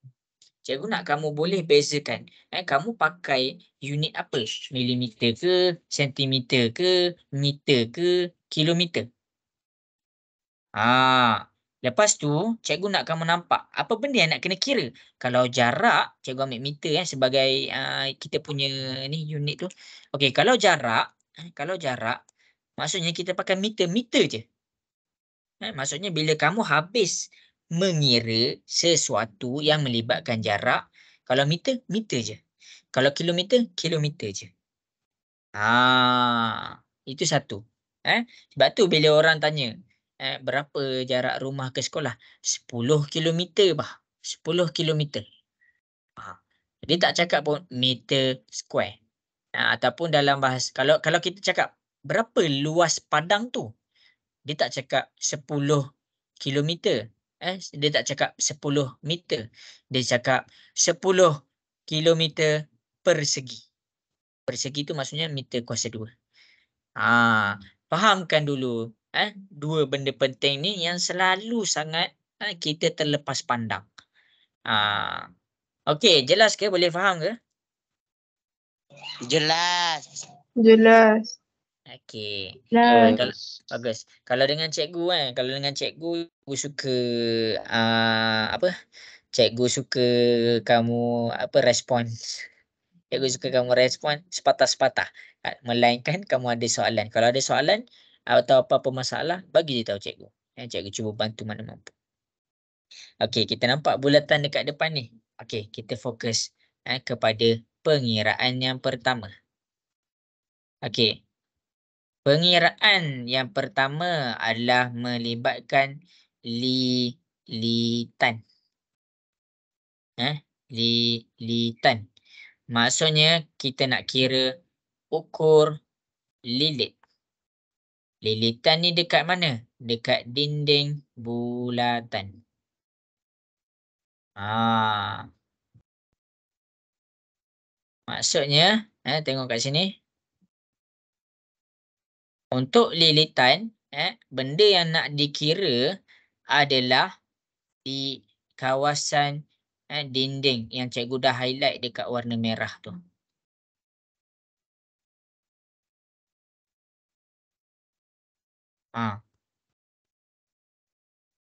Cikgu nak kamu boleh bezakan. Kamu pakai unit apa? Milimeter ke, sentimeter ke, meter ke, kilometer. Lepas tu cikgu nak kamu nampak apa benda yang nak kena kira. Kalau jarak, cikgu ambil meter sebagai kita punya ni unit tu. Okey, kalau jarak maksudnya kita pakai meter je. Maksudnya bila kamu habis mengira sesuatu yang melibatkan jarak, kalau meter je. Kalau kilometer je. Itu satu. Sebab tu bila orang tanya, berapa jarak rumah ke sekolah? 10 kilometer bah. 10 kilometer. Dia tak cakap pun meter square. Ataupun dalam bahasa, kalau kita cakap berapa luas padang tu? Dia tak cakap 10 kilometer. Dia tak cakap 10 meter. Dia cakap 10 kilometer persegi. Persegi tu maksudnya meter kuasa 2. Fahamkan dulu dua benda penting ni yang selalu sangat kita terlepas pandang. Okey, jelas ke? Boleh faham ke? Jelas. Okey. Jelas. Bagus. Kalau dengan cikgu cikgu suka cikgu suka kamu respons. Cikgu suka kamu respon sepatah-sepatah. Melainkan kamu ada soalan. Kalau ada soalan atau apa-apa masalah, bagi dia tahu cikgu. Cikgu cuba bantu mana mampu. Okey, kita nampak bulatan dekat depan ni. Okey, kita fokus kepada pengiraan yang pertama. Okey. Pengiraan yang pertama adalah melibatkan lilitan. Lilitan. Maksudnya kita nak kira ukur lilit. Lilitan ni dekat mana? Dekat dinding bulatan. Maksudnya, tengok kat sini. Untuk lilitan, benda yang nak dikira adalah di kawasan dinding yang cikgu dah highlight dekat warna merah tu.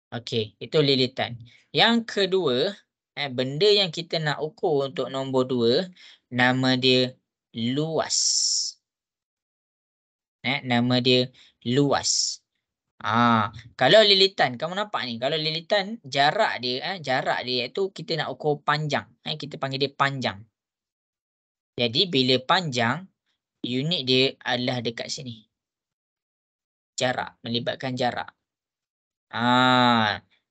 Okey, itu lilitan. Yang kedua, benda yang kita nak ukur untuk nombor 2, nama dia luas. Nama dia luas. Kalau lilitan, kamu nampak ni, kalau lilitan jarak dia iaitu kita nak ukur panjang. Kita panggil dia panjang. Jadi bila panjang, unit dia adalah dekat sini. Jarak, melibatkan jarak.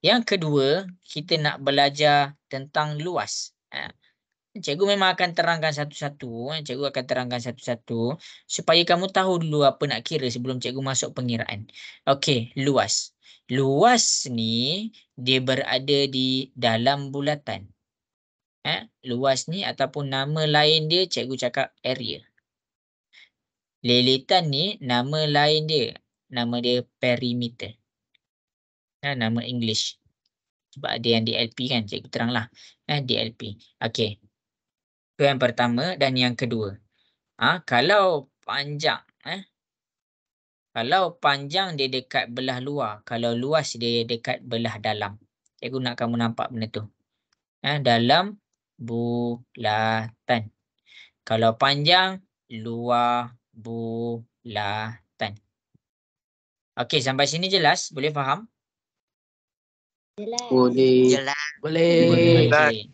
Yang kedua, kita nak belajar tentang luas. Cikgu memang akan terangkan satu-satu. Cikgu akan terangkan satu-satu supaya kamu tahu dulu apa nak kira sebelum cikgu masuk pengiraan. Okey, luas. Luas ni dia berada di dalam bulatan. Luas ni ataupun nama lain dia cikgu cakap area. Lilitan ni nama lain dia. Nama dia perimeter. Nama English. Sebab ada yang DLP kan. Cikgu teranglah. DLP. Okey. Itu yang pertama dan yang kedua. Kalau panjang. Kalau panjang dia dekat belah luar. Kalau luas dia dekat belah dalam. Cikgu nak kamu nampak benda tu. Dalam bulatan. Kalau panjang, luar bulatan. Okey, sampai sini jelas? Boleh faham? Jelas. Boleh. Jelas. Boleh. Okey.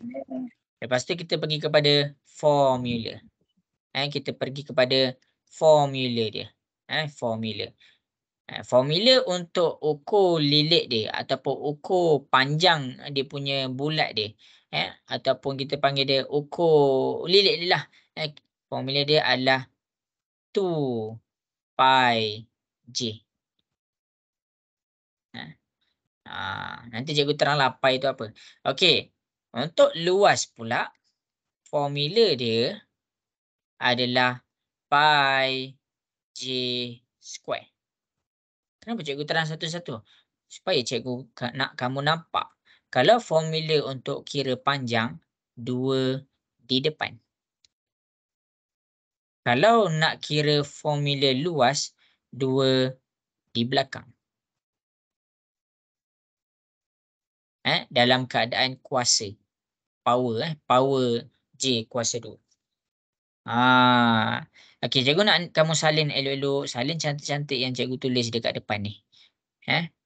Lepas tu kita pergi kepada formula. Kita pergi kepada formula dia. Formula. Formula untuk ukur lilit dia ataupun ukur panjang dia punya bulat dia. Ataupun kita panggil dia ukur lilit dia lah. Formula dia adalah 2 pi J. Nanti cikgu teranglah pi itu apa. Okey. Untuk luas pula, formula dia adalah pi J square. Kenapa cikgu terang satu-satu? Supaya cikgu nak kamu nampak. Kalau formula untuk kira panjang, 2 di depan. Kalau nak kira formula luas, 2 di belakang. Dalam keadaan kuasa. Power. Power J kuasa 2. Okey, cikgu nak kamu salin elok-elok. Salin cantik-cantik yang cikgu tulis dekat depan ni.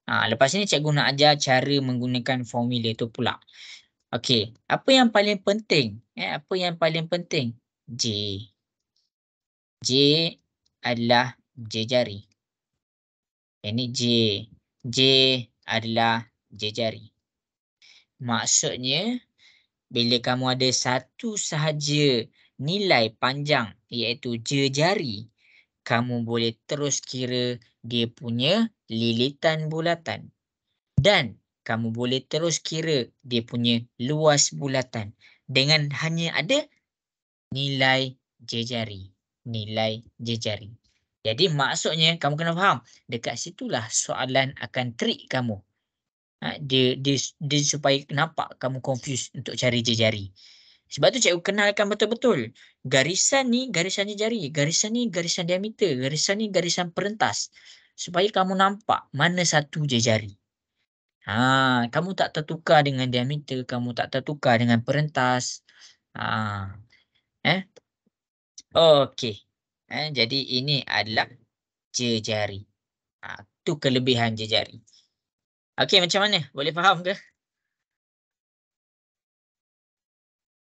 Lepas ni cikgu nak ajar cara menggunakan formula tu pula. Okey, apa yang paling penting? Apa yang paling penting? J. J adalah jari. Ini J. J adalah jari. Maksudnya, bila kamu ada satu sahaja nilai panjang iaitu jari, kamu boleh terus kira dia punya lilitan bulatan. Dan kamu boleh terus kira dia punya luas bulatan dengan hanya ada nilai jari. Nilai jari. Jadi maksudnya kamu kena faham. Dekat situlah soalan akan trik kamu. Dia supaya nampak kamu confused untuk cari jari. Sebab tu cikgu kenalkan betul-betul. Garisan ni garisan jari. Garisan ni garisan diameter. Garisan ni garisan perentas. Supaya kamu nampak mana satu jari. Kamu tak tertukar dengan diameter. Kamu tak tertukar dengan perentas. Okey. Jadi ini adalah jari. Itu kelebihan jari. Okey, macam mana? Boleh faham ke?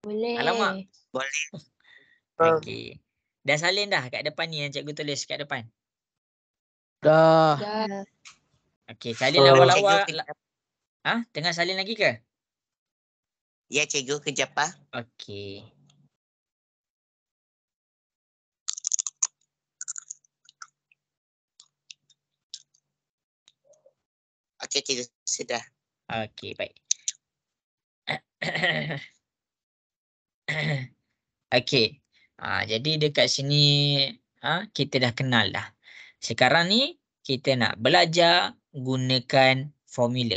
Boleh. Alamak. Boleh. Okey. Dah salin dah kat depan ni yang cikgu tulis kat depan. Dah. Dah. Okey, salin lawa-lawa. Cikgu, Tengah salin lagi ke? ya cikgu, kejap ah. Okey. Okey cikgu, sudah. Okey, baik. Okey. Jadi dekat sini kita dah kenal dah. Sekarang ni kita nak belajar gunakan formula.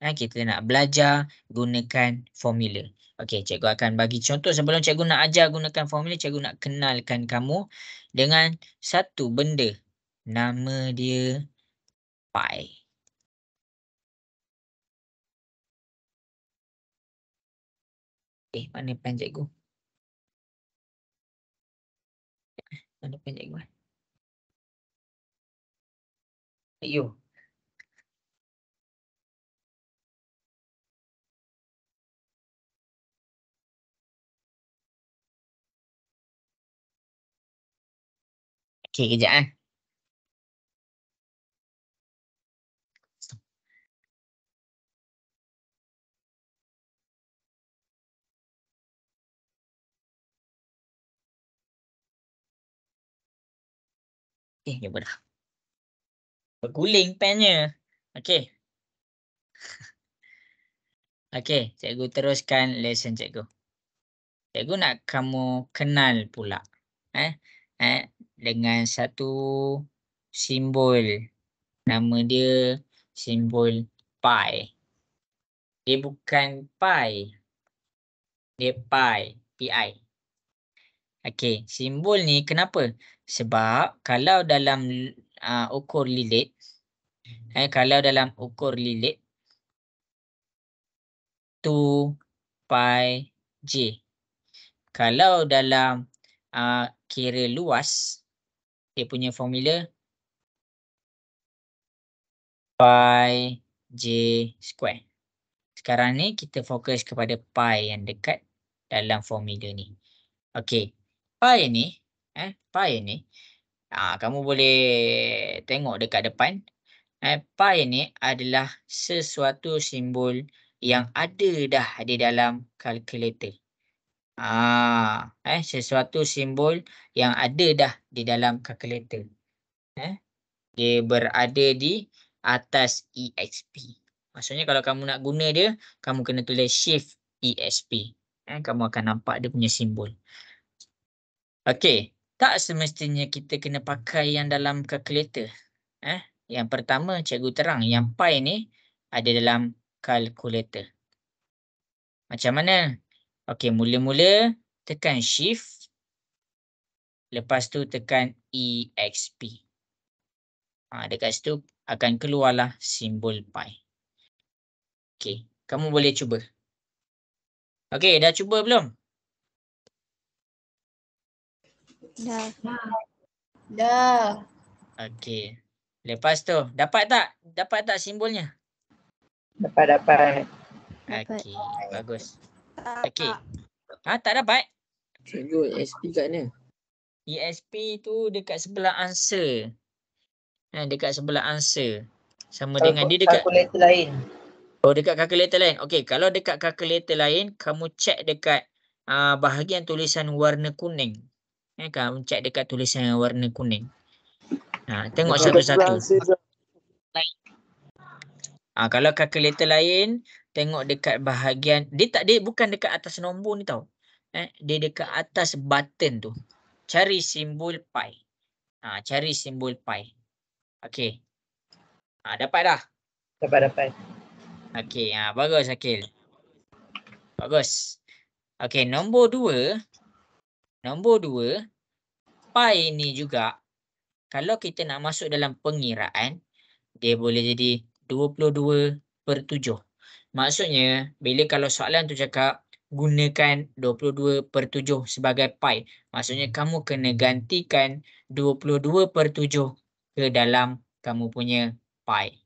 Kita nak belajar gunakan formula. Okey, cikgu akan bagi contoh sebelum cikgu nak ajar gunakan formula, cikgu nak kenalkan kamu dengan satu benda. Nama dia pi. Mana pen cikgu? Mana pen cikgu? Ayo. Okey, kejap Jumpa dah. Berguling pennya. Okey. Okey, cikgu teruskan lesson cikgu. Cikgu nak kamu kenal pula dengan satu simbol. Nama dia simbol pi. Dia bukan pi. Dia pi. Pi. Okey, simbol ni kenapa? Sebab kalau dalam ukur lilit, kalau dalam ukur lilit 2 pi j. Kalau dalam kira luas, dia punya formula pi j square. Sekarang ni kita fokus kepada pi yang dekat dalam formula ni. Okey, pi ni, kamu boleh tengok dekat depan. Pi ni adalah sesuatu simbol yang ada dah di dalam kalkulator. Sesuatu simbol yang ada dah di dalam kalkulator. Dia berada di atas EXP. Maksudnya kalau kamu nak guna dia, kamu kena tulis shift EXP. Kamu akan nampak dia punya simbol. Okey, tak semestinya kita kena pakai yang dalam kalkulator. Yang pertama cikgu terang, yang pi ni ada dalam kalkulator. Macam mana? Okey, mula-mula tekan shift. Lepas tu tekan EXP. Dekat situ akan keluarlah simbol pi. Okey, kamu boleh cuba. Okey, dah cuba belum? Dah. Okey. Lepas tu, dapat tak simbolnya? Dapat. Okey, bagus. Okey. Tak dapat? Cikgu, SP kat mana? ESP tu dekat sebelah answer. Dekat sebelah answer. Sama dengan dia dekat Kalkulator lain. Oh, dekat kalkulator lain. Okey, kalau dekat kalkulator lain, kamu check dekat bahagian tulisan warna kuning. Kamu check dekat tulisan warna kuning. Tengok satu-satu. Kalau kalkulator lain, tengok dekat bahagian dia bukan dekat atas nombor ni tau. Dia dekat atas button tu. Cari simbol pi. Cari simbol pi. Okey. Dapat dah? Dapat. Okey, bagus Akil. Bagus. Okey, nombor 2. Pi ni juga kalau kita nak masuk dalam pengiraan, dia boleh jadi 22/7. Maksudnya, bila kalau soalan tu cakap gunakan 22/7 sebagai pi, maksudnya kamu kena gantikan 22/7 ke dalam kamu punya pi.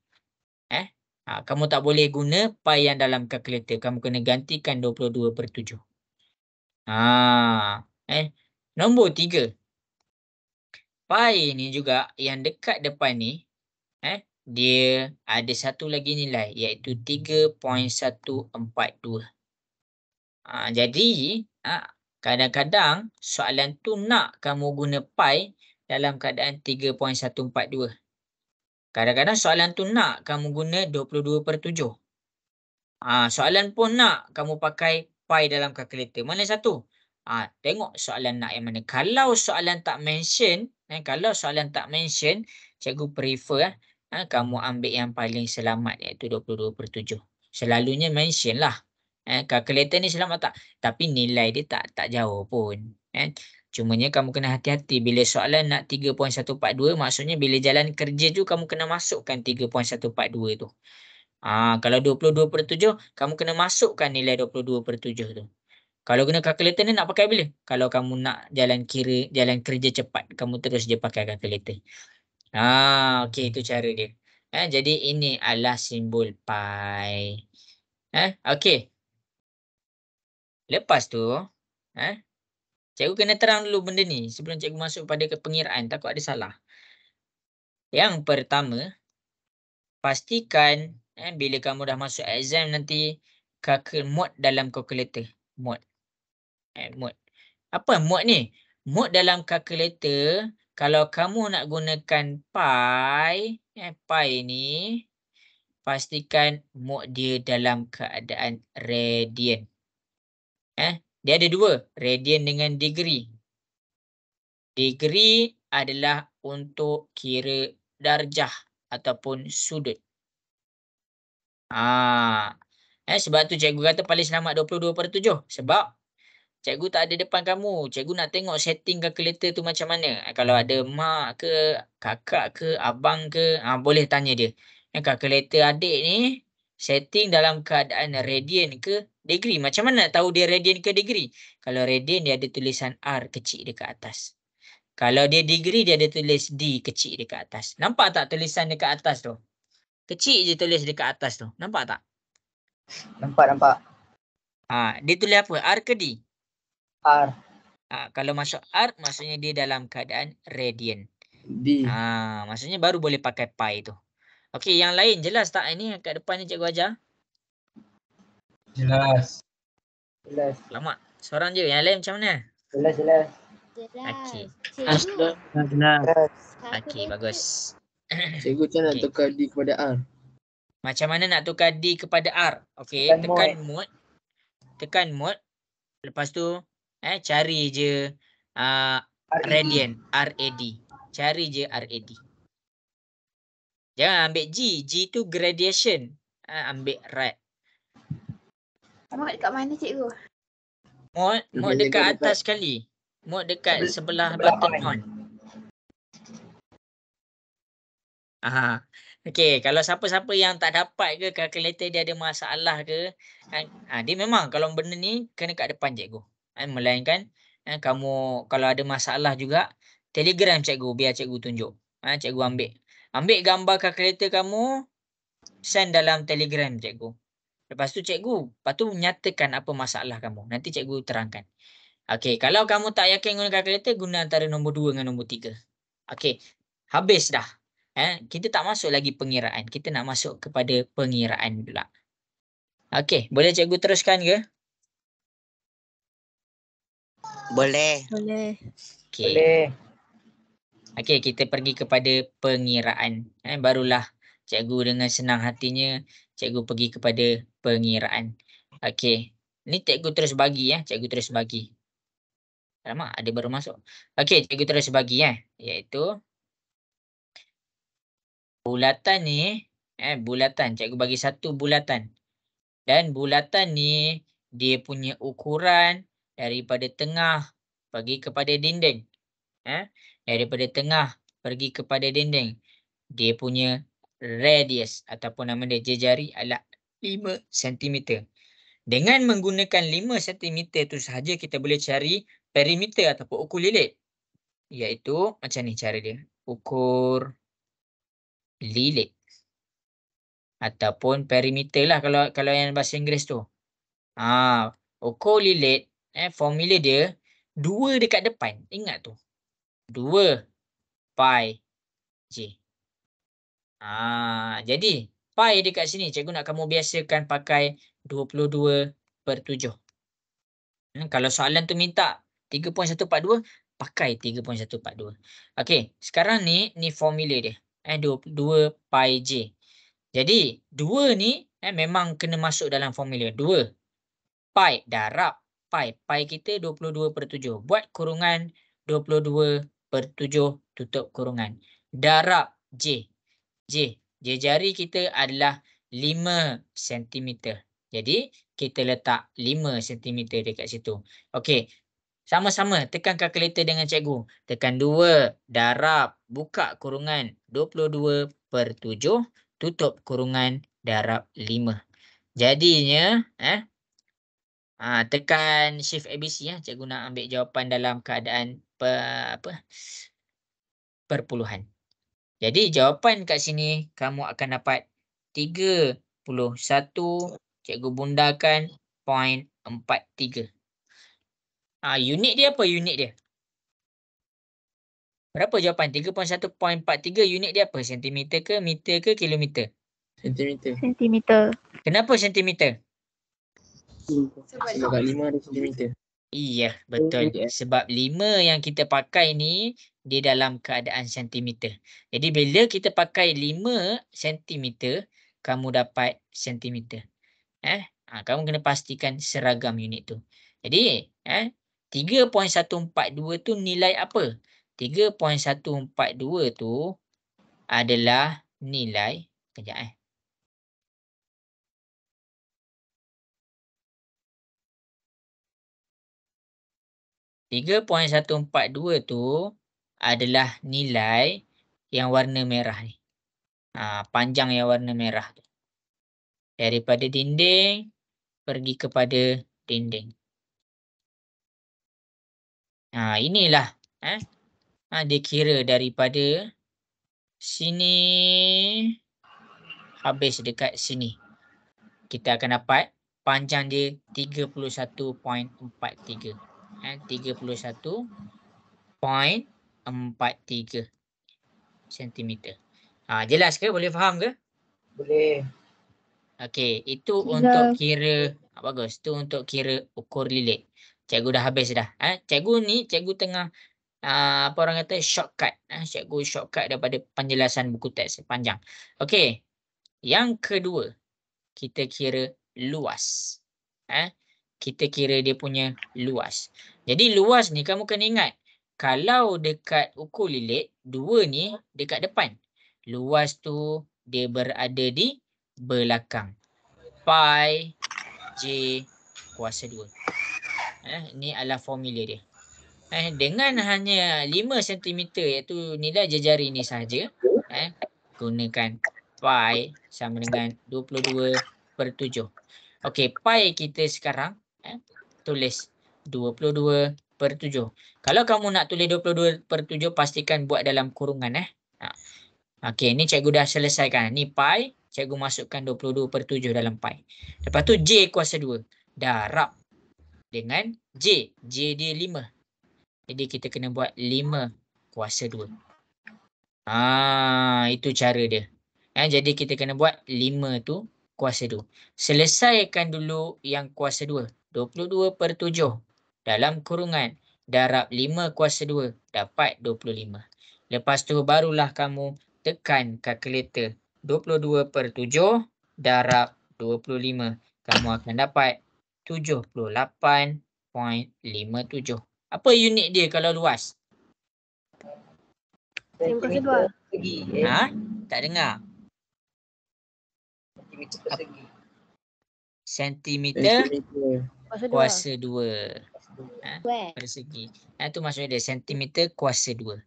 Kamu tak boleh guna pi yang dalam kalkulator. Kamu kena gantikan 22/7. Nombor 3. Pi ni juga yang dekat depan ni, dia ada satu lagi nilai iaitu 3.142. Jadi, kadang-kadang soalan tu nak kamu guna pi dalam keadaan 3.142. Kadang-kadang soalan tu nak kamu guna 22/7. Soalan pun nak kamu pakai pi dalam kalkulator. Mana satu? Tengok soalan nak yang mana. Kalau soalan tak mention, cikgu prefer kamu ambil yang paling selamat iaitu 22/7. Selalunya mention lah. Kalkulator ni selamat tak? Tapi nilai dia tak jauh pun. Cumanya kamu kena hati-hati bila soalan nak 3.142, maksudnya bila jalan kerja tu kamu kena masukkan 3.142 tu. Kalau 22/7, kamu kena masukkan nilai 22/7 tu. Kalau guna kalkulator ni nak pakai bila? Kalau kamu nak jalan kerja cepat, kamu terus je pakai kalkulator. Okey, itu cara dia. Jadi ini adalah simbol pi. Okey. Lepas tu, cikgu kena terang dulu benda ni sebelum cikgu masuk pada pengiraan, takut ada salah. Yang pertama, pastikan bila kamu dah masuk exam nanti, mod dalam kalkulator. Mod. Apa mod ni? Mod dalam kalkulator kalau kamu nak gunakan pi, pi ni pastikan mod dia dalam keadaan radian. Dia ada dua, radian dengan degree. Degree adalah untuk kira darjah ataupun sudut. Sebab tu cikgu kata paling selamat 22/7. Sebab cikgu tak ada depan kamu. Cikgu nak tengok setting kalkulator tu macam mana. Kalau ada mak ke, kakak ke, abang ke, boleh tanya dia. Kalkulator adik ni setting dalam keadaan radian ke degree. Macam mana nak tahu dia radian ke degree? Kalau radian dia ada tulisan R kecil dekat atas. Kalau dia degree dia ada tulis D kecil dekat atas. Nampak tak tulisan dekat atas tu? Kecil je tulis dekat atas tu. Nampak tak? Nampak. Dia tulis apa? R ke D? R. Kalau masuk R, maksudnya dia dalam keadaan radian. D. Maksudnya baru boleh pakai pi tu. Okey, yang lain jelas tak ini kat depan ni cikgu ajar? Jelas. Selamat. Seorang je. Yang lain macam mana? Jelas. Jelas. Okey. Cikgu, Okey, bagus. Cikgu macam nak Okey. tukar D kepada R? Macam mana nak tukar D kepada R? Okey, Tekan tekan mode. Lepas tu cari je radian, RAD. Cari je RAD. Jangan ambil G. G tu gradation. Ambil rad. Mod kat mana cikgu? Mod dekat atas sekali. Mod dekat sebelah button on. Okey, kalau siapa-siapa yang tak dapat ke kalkulator dia ada masalah ke, dia memang kalau benda ni kena kat depan cikgu. Melainkan kamu kalau ada masalah juga, Telegram cikgu biar cikgu tunjuk. Cikgu ambil gambar kalkulator kamu, send dalam Telegram cikgu. Lepas tu cikgu, lepas tu nyatakan apa masalah kamu. Nanti cikgu terangkan. Okey, kalau kamu tak yakin guna kalkulator, guna antara nombor 2 dengan nombor 3. Okey, habis dah. Kita tak masuk lagi pengiraan. Kita nak masuk kepada pengiraan pula. Okey, boleh cikgu teruskan ke? Boleh. Okey. Okey, kita pergi kepada pengiraan. Barulah cikgu dengan senang hatinya, cikgu pergi kepada pengiraan. Okey. Ni cikgu terus bagi cikgu terus bagi. Alamak, ada baru masuk. Okey, cikgu terus bagi iaitu bulatan ni, bulatan. Cikgu bagi satu bulatan. Dan bulatan ni, dia punya ukuran daripada tengah pergi kepada dinding. Daripada tengah pergi kepada dinding. Dia punya radius ataupun nama dia jari adalah 5 cm. Dengan menggunakan 5 cm tu sahaja kita boleh cari perimeter ataupun ukur lilit. Iaitu macam ni cara dia. Ukur lilit ataupun perimeter lah kalau yang bahasa Inggeris tu. Ukur lilit, formula dia 2 dekat depan. Ingat tu. 2 pi j. Jadi pi dekat sini cikgu nak kamu biasakan pakai 22/7. Kalau soalan tu minta 3.142, pakai 3.142. Okey, sekarang ni formula dia. 2 pi j. Jadi 2 ni memang kena masuk dalam formula. 2 pi darab pi. Pi kita 22/7. Buat kurungan 22/7 tutup kurungan. Darab j. J jari kita adalah 5 cm. Jadi kita letak 5 cm dekat situ. Okey. Sama-sama tekan kalkulator dengan cikgu. Tekan 2 darab buka kurungan 22/7 tutup kurungan darab 5. Jadinya tekan shift ABC cikgu nak ambil jawapan dalam keadaan perpuluhan. Jadi jawapan kat sini kamu akan dapat 31 cikgu bundakan 0.43. Unit dia apa unit dia? Berapa jawapan? 3.1.43 unit dia apa? Sentimeter ke, meter ke, kilometer? Sentimeter. Kenapa sentimeter? Sebab 5 ada sentimeter. Iya, betul. Sebab 5 yang kita pakai ni dia dalam keadaan sentimeter. Jadi bila kita pakai 5 sentimeter, kamu dapat sentimeter. Kamu kena pastikan seragam unit tu. Jadi, 3.142 tu nilai apa? 3.142 tu adalah nilai, kejap 3.142 tu adalah nilai yang warna merah ni. Panjang yang warna merah tu. Daripada dinding pergi kepada dinding. Inilah dia kira daripada sini habis dekat sini. Kita akan dapat panjang dia 31.43. 31.43 sentimeter. Jelas ke? Boleh faham ke? Boleh. Okey, itu Jelas. untuk kira bagus. Itu untuk kira ukur lilit. Cikgu dah habis dah. Cikgu tengah apa orang kata shortcut. Cikgu shortcut daripada penjelasan buku teks panjang. Okey. Yang kedua, kita kira luas. Kita kira dia punya luas. Jadi luas ni kamu kena ingat, kalau dekat ukur lilit, 2 ni dekat depan. Luas tu dia berada di belakang. Pi J kuasa 2. Ini adalah formula dia. Dengan hanya 5 cm iaitu nilai jejari ini sahaja, gunakan pi sama dengan 22/7. Okey, pi kita sekarang tulis 22/7. Kalau kamu nak tulis 22/7, pastikan buat dalam kurungan. Okey, ni cikgu dah selesaikan. Ni pi, cikgu masukkan 22/7 dalam pi. Lepas tu J kuasa 2. Darab dengan J. J dia 5. Jadi kita kena buat 5 kuasa 2. Itu cara dia. Jadi kita kena buat 5 tu kuasa 2. Selesaikan dulu yang kuasa 2. 22/7 dalam kurungan darab 5 kuasa 2 dapat 25. Lepas tu barulah kamu tekan kalkulator. 22/7 darab 25. Kamu akan dapat 78.57. Apa unit dia kalau luas? Sentimeter persegi. Tak dengar. Sentimeter persegi. Sentimeter Sentimeter. kuasa 2. Where? Persegi. Itu maksud dia sentimeter kuasa 2.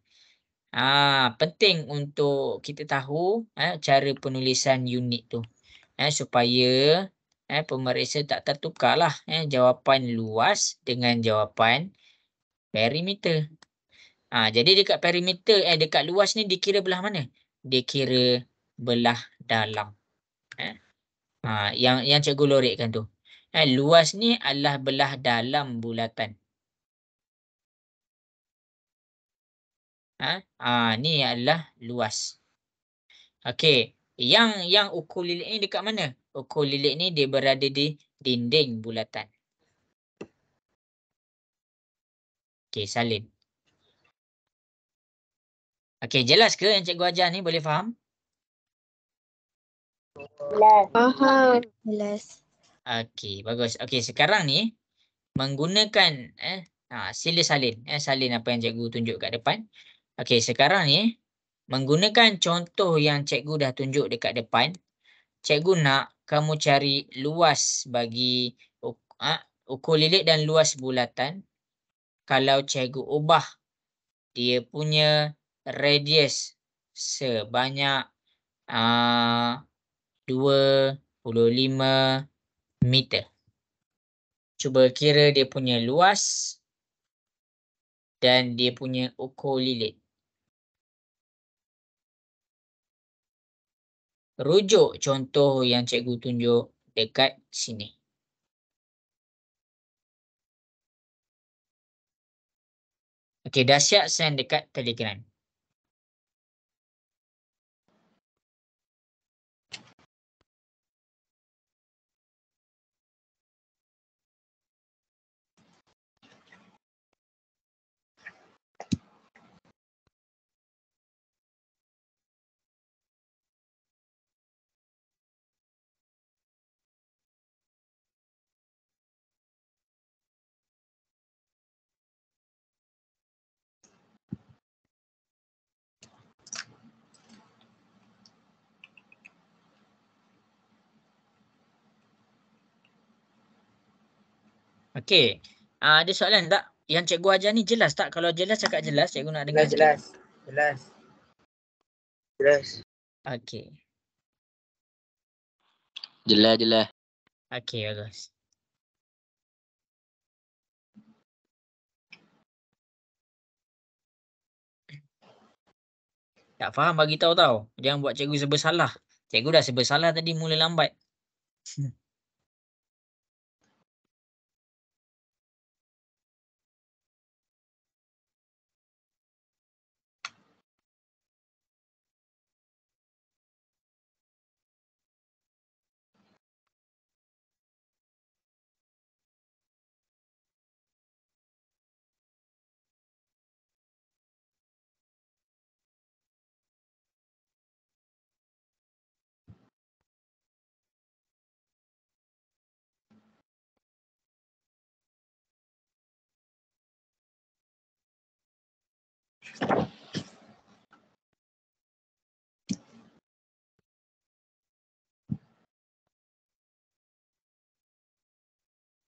Penting untuk kita tahu cara penulisan unit tu. Supaya pemeriksa tak tertukarlah jawapan luas dengan jawapan perimeter. Jadi dekat perimeter dekat luas ni dikira belah mana? Dikira belah dalam. Yang cikgu lorekkan tu. Luas ni adalah belah dalam bulatan. Ni adalah luas. Okey, yang ukur lilit ni dekat mana? Ukur lilit ni dia berada di dinding bulatan. Okey, salin. Okey, jelas ke yang cikgu ajar ni? Boleh faham? Faham. Jelas. Okey, bagus. Okey, sekarang ni menggunakan sila salin. Salin apa yang cikgu tunjuk kat depan. Okey, sekarang ni menggunakan contoh yang cikgu dah tunjuk dekat depan, cikgu nak kamu cari luas bagi ukur lilit dan luas bulatan. Kalau cikgu ubah dia punya radius sebanyak 25 meter. Cuba kira dia punya luas dan dia punya ukur lilit. Rujuk contoh yang cikgu tunjuk dekat sini. Okey, dah siap send dekat Telegram. Okey. Ada soalan tak? Yang cikgu ajar ni jelas tak? Kalau jelas cakap jelas, cikgu nak dengar Jelas, sikit. jelas. Jelas. Okey. Jelas. Okey, bagus. Tak faham bagi tahu tau. Jangan buat cikgu serba salah. Cikgu dah serba salah tadi mula lambat.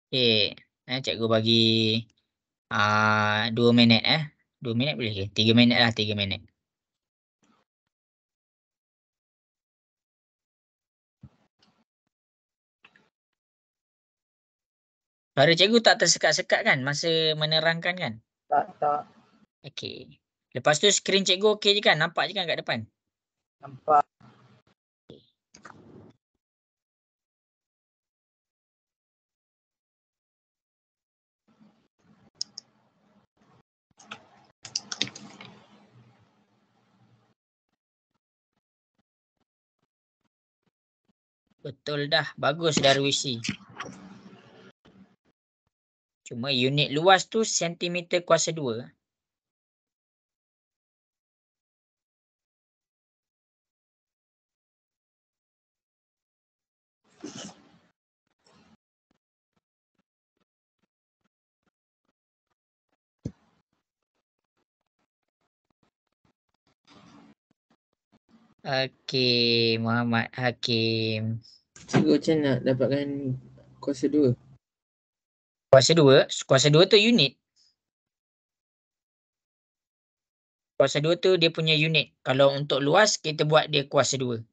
Okey. Cikgu bagi 2 minit 2 minit boleh ke? 3 minit lah, 3 minit. Suara cikgu tak tersekat-sekat kan masa menerangkan kan? Tak. Okey. Lepas tu skrin cikgu okey je kan? Nampak je kan kat depan? Nampak. Betul dah. Bagus Darwisi. Cuma unit luas tu sentimeter kuasa 2. Okey, Muhammad Hakim. Cikgu macam nak dapatkan kuasa 2? Kuasa 2 tu unit. Kuasa 2 tu dia punya unit. Kalau untuk luas, kita buat dia kuasa 2.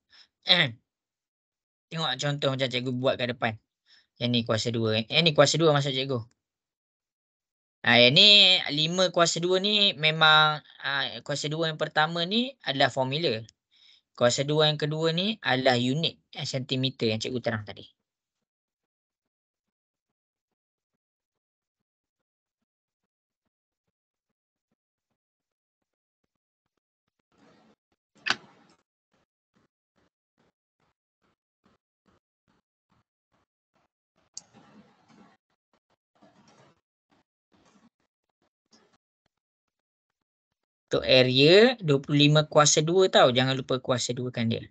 Tengok contoh macam cikgu buat kat depan. Yang ni kuasa 2. Ni kuasa 2 maksud cikgu. Yang ni 5 kuasa 2 ni memang kuasa 2 yang pertama ni adalah formula. Kuasa 2 yang kedua ni adalah unit sentimeter yang cikgu terang tadi. Untuk area 25 kuasa 2 tau. Jangan lupa kuasa 2 kan dia.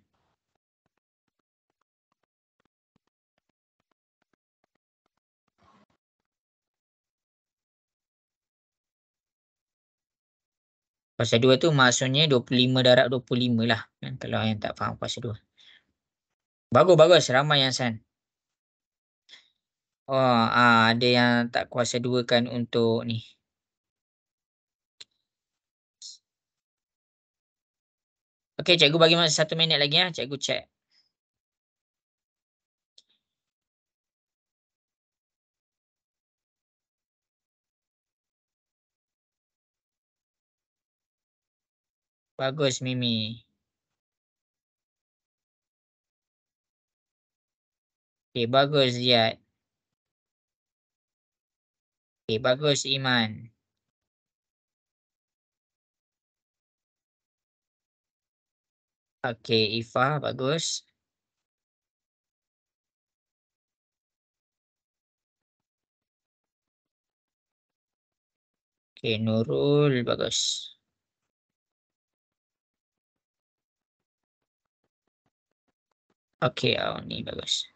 Kuasa 2 tu maksudnya 25 darab 25 lah. Kalau yang tak faham kuasa 2. Bagus. Ramai yang san. Oh, ada yang tak kuasa 2 kan untuk ni. Okey, cikgu bagi masa 1 minit lagi ya. Cikgu check. Bagus Mimi. Okey, bagus Ziad. Okey, bagus Iman. Okey, Ifah bagus. Okey, Nurul bagus. Okey, ni bagus.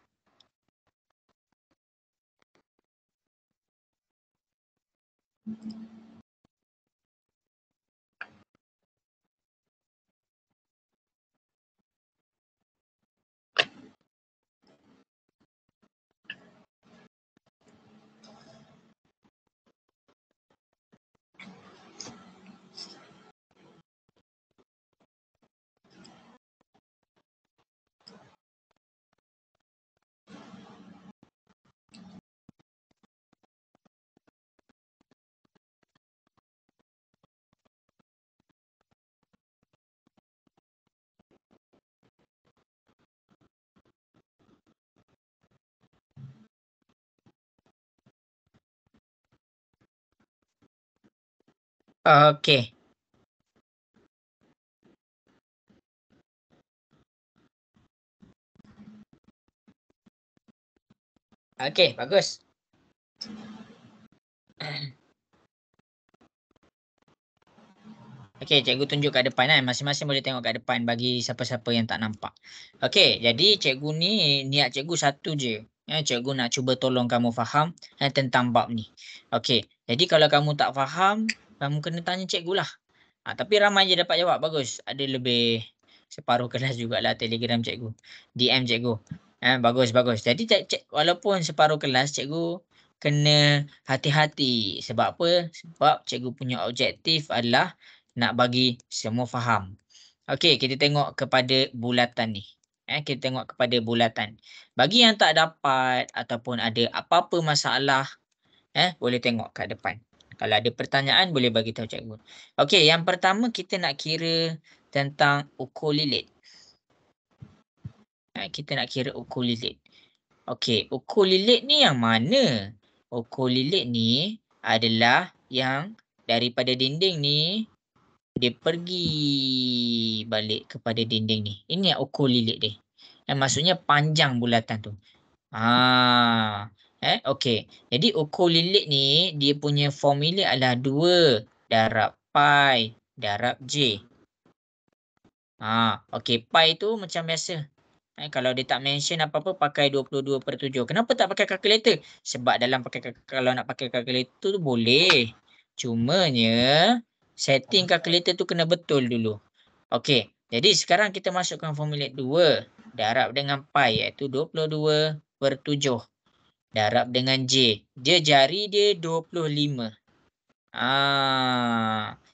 Okey. Okey, bagus. Okey, cikgu tunjuk kat depan kan. Masing-masing boleh tengok kat depan bagi siapa-siapa yang tak nampak. Okey, jadi cikgu ni niat cikgu satu je. Cikgu nak cuba tolong kamu faham tentang bab ni. Okey, jadi kalau kamu tak faham, kamu kena tanya cikgu lah. Tapi ramai je dapat jawab. Bagus. Ada lebih separuh kelas jugalah Telegram cikgu. DM cikgu. Bagus, bagus. Jadi walaupun separuh kelas, cikgu kena hati-hati. Sebab apa? Sebab cikgu punya objektif adalah nak bagi semua faham. Okey, kita tengok kepada bulatan ni. Kita tengok kepada bulatan. Bagi yang tak dapat ataupun ada apa-apa masalah, boleh tengok kat depan. Kalau ada pertanyaan boleh bagi tahu cikgu. Okey, yang pertama kita nak kira tentang ukur lilit. Kita nak kira ukur lilit. Okey, ukur lilit ni yang mana? Ukur lilit ni adalah yang daripada dinding ni dia pergi balik kepada dinding ni. Ini yang ukur lilit dia. Maksudnya panjang bulatan tu. Okey. Jadi ukur lilit ni dia punya formula adalah 2 darab pi darab j. Okey, pi tu macam biasa. Kalau dia tak mention apa-apa pakai 22/7. Kenapa tak pakai kalkulator? Sebab kalau nak pakai kalkulator tu boleh. Cumanya setting kalkulator tu kena betul dulu. Okey. Jadi sekarang kita masukkan formula 2 darab dengan pi iaitu 22/7 darab dengan j. Jari dia 25.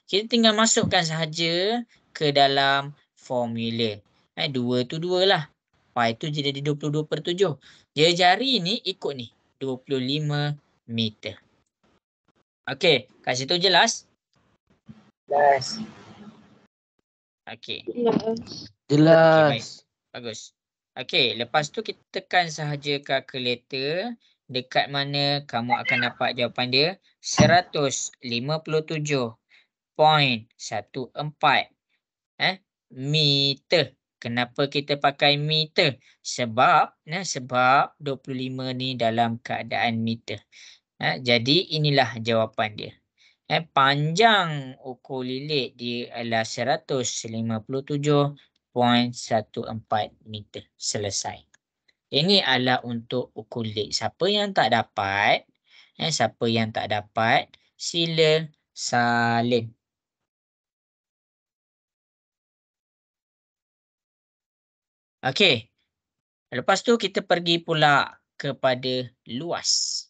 Kita tinggal masukkan sahaja ke dalam formula. 2 tu 2 lah. Pi tu jadi 22/7. Jari ni ikut ni. 25 meter. Okey. Kat situ jelas? Jelas. Okey. Jelas. Baik. Bagus. Okey, lepas tu kita tekan sahaja kalkulator. Dekat mana kamu akan dapat jawapan dia? 157.14 meter. Kenapa kita pakai meter? Sebab 25 ni dalam keadaan meter. Jadi inilah jawapan dia. Panjang ukur lilit dia adalah 157.14 meter. Selesai. Ini adalah untuk ukur lilit. Siapa yang tak dapat, sila salin. Okey. Lepas tu kita pergi pula kepada luas.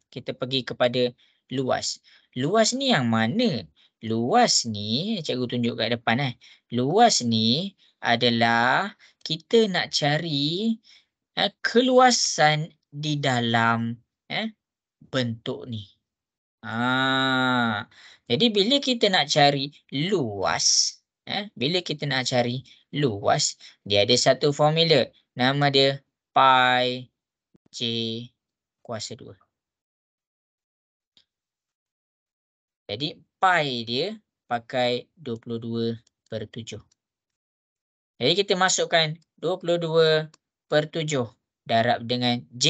Kita pergi kepada luas. Luas ni yang mana? Luas ni, cikgu tunjuk kat depan. Luas ni adalah kita nak cari keluasan di dalam bentuk ni. Jadi bila kita nak cari luas, dia ada satu formula. Nama dia pi j kuasa 2. Jadi pi dia pakai 22/7. Jadi kita masukkan 22/7 darab dengan j.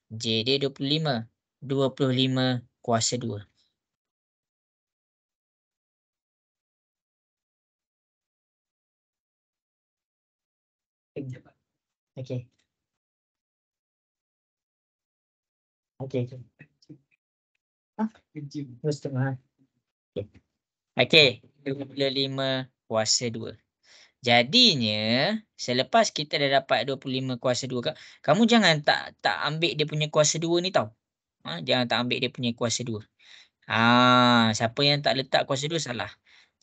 J dia 25. 25 kuasa 2. Okey. Okey. Setengah. Okey. 25 kuasa 2. Jadinya, selepas kita dah dapat 25 kuasa 2, kamu jangan tak ambil dia punya kuasa 2 ni tau. Jangan tak ambil dia punya kuasa 2. Siapa yang tak letak kuasa 2 salah.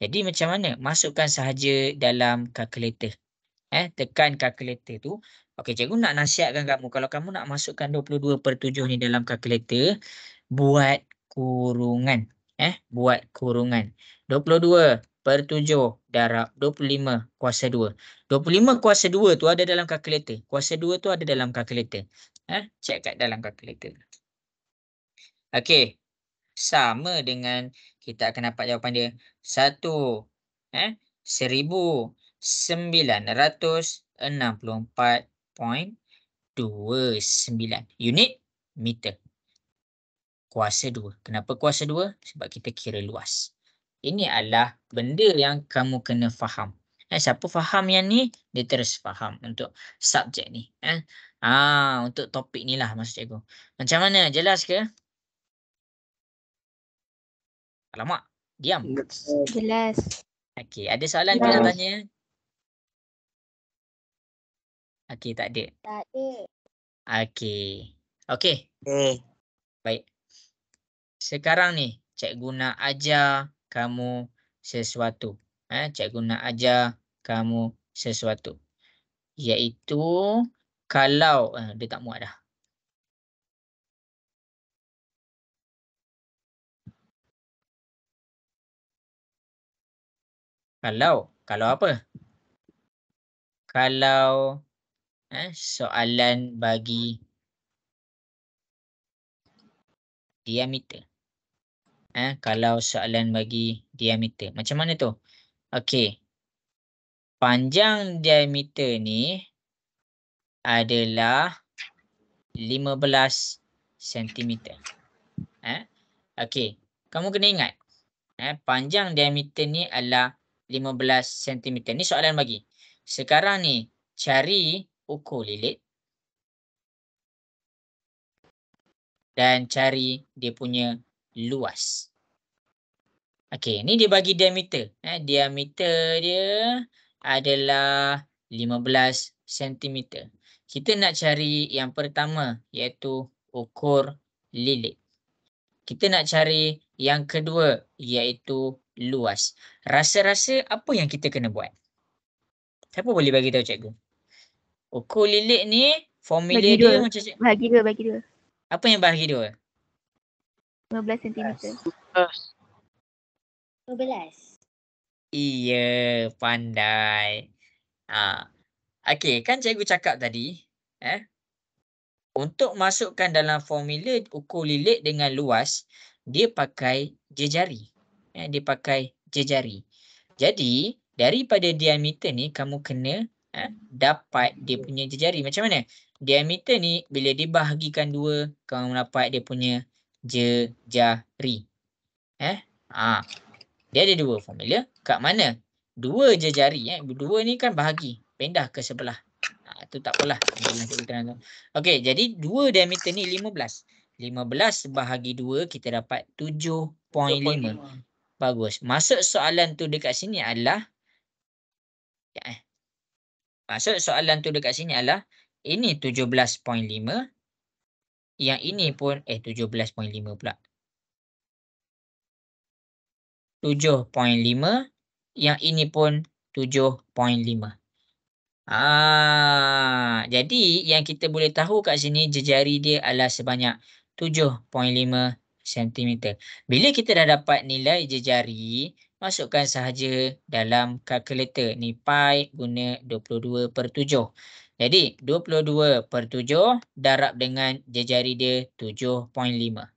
Jadi macam mana? Masukkan sahaja dalam kalkulator. Tekan kalkulator tu. Okey, cikgu nak nasihatkan kamu. Kalau kamu nak masukkan 22/7 ni dalam kalkulator, buat kurungan. Buat kurungan. 22/7 darab 25 kuasa 2. 25 kuasa 2 tu ada dalam kalkulator. Kuasa 2 tu ada dalam kalkulator. Cek kat dalam kalkulator. Okey. Sama dengan kita akan dapat jawapan dia 1964.29 unit meter. Kuasa 2. Kenapa kuasa 2? Sebab kita kira luas. Ini adalah benda yang kamu kena faham. Siapa faham yang ni, dia terus faham untuk subjek ni. Untuk topik ni lah maksud cikgu. Macam mana? Jelas ke? Alamak, diam. Jelas. Okey, ada soalan ke nak tanya? Okey, tak ada. Tak ada. Okey. Okey, baik. Sekarang ni, cikgu nak ajar kamu sesuatu. Cikgu nak ajar kamu sesuatu. Iaitu kalau dia tak muat dah. Kalau apa? Kalau soalan bagi diameter. Kalau soalan bagi diameter. Macam mana tu? Okey. Panjang diameter ni adalah 15 cm. Okey. Kamu kena ingat. Panjang diameter ni adalah 15 cm. Ni soalan bagi. Sekarang ni, cari ukur lilit. Dan cari dia punya luas. Okey, ni dia bagi diameter. Diameter dia adalah 15 cm. Kita nak cari yang pertama iaitu ukur lilit. Kita nak cari yang kedua iaitu luas. Rasa-rasa apa yang kita kena buat? Siapa boleh bagi tahu cikgu? Ukur lilit ni formula Bagi dia dua. macam Bagi dua. apa yang bahagi dua? 15 cm. 12. Iya, pandai. Okey, kan cikgu cakap tadi, untuk masukkan dalam formula ukur lilit dengan luas, dia pakai jejari. Dia pakai jejari. Jadi, daripada diameter ni, kamu kena dapat dia punya jejari. Macam mana? Diameter ni, bila dibahagikan dua, kamu dapat dia punya jejari. Dia ada dua formula. Kat mana? Dua jejari. Dua ni kan bahagi. Pindah ke sebelah. Itu tak apalah. Okey, jadi dua diameter ni 15. 15 bahagi 2 kita dapat 7.5. Bagus. Maksud soalan tu dekat sini adalah ini 17.5. Yang ini pun 17.5 pula. 7.5. Yang ini pun 7.5. Jadi yang kita boleh tahu kat sini jejari dia adalah sebanyak 7.5 cm. Bila kita dah dapat nilai jejari, masukkan sahaja dalam kalkulator. Ni pi guna 22/7. Jadi 22/7 darab dengan jejari dia 7.5.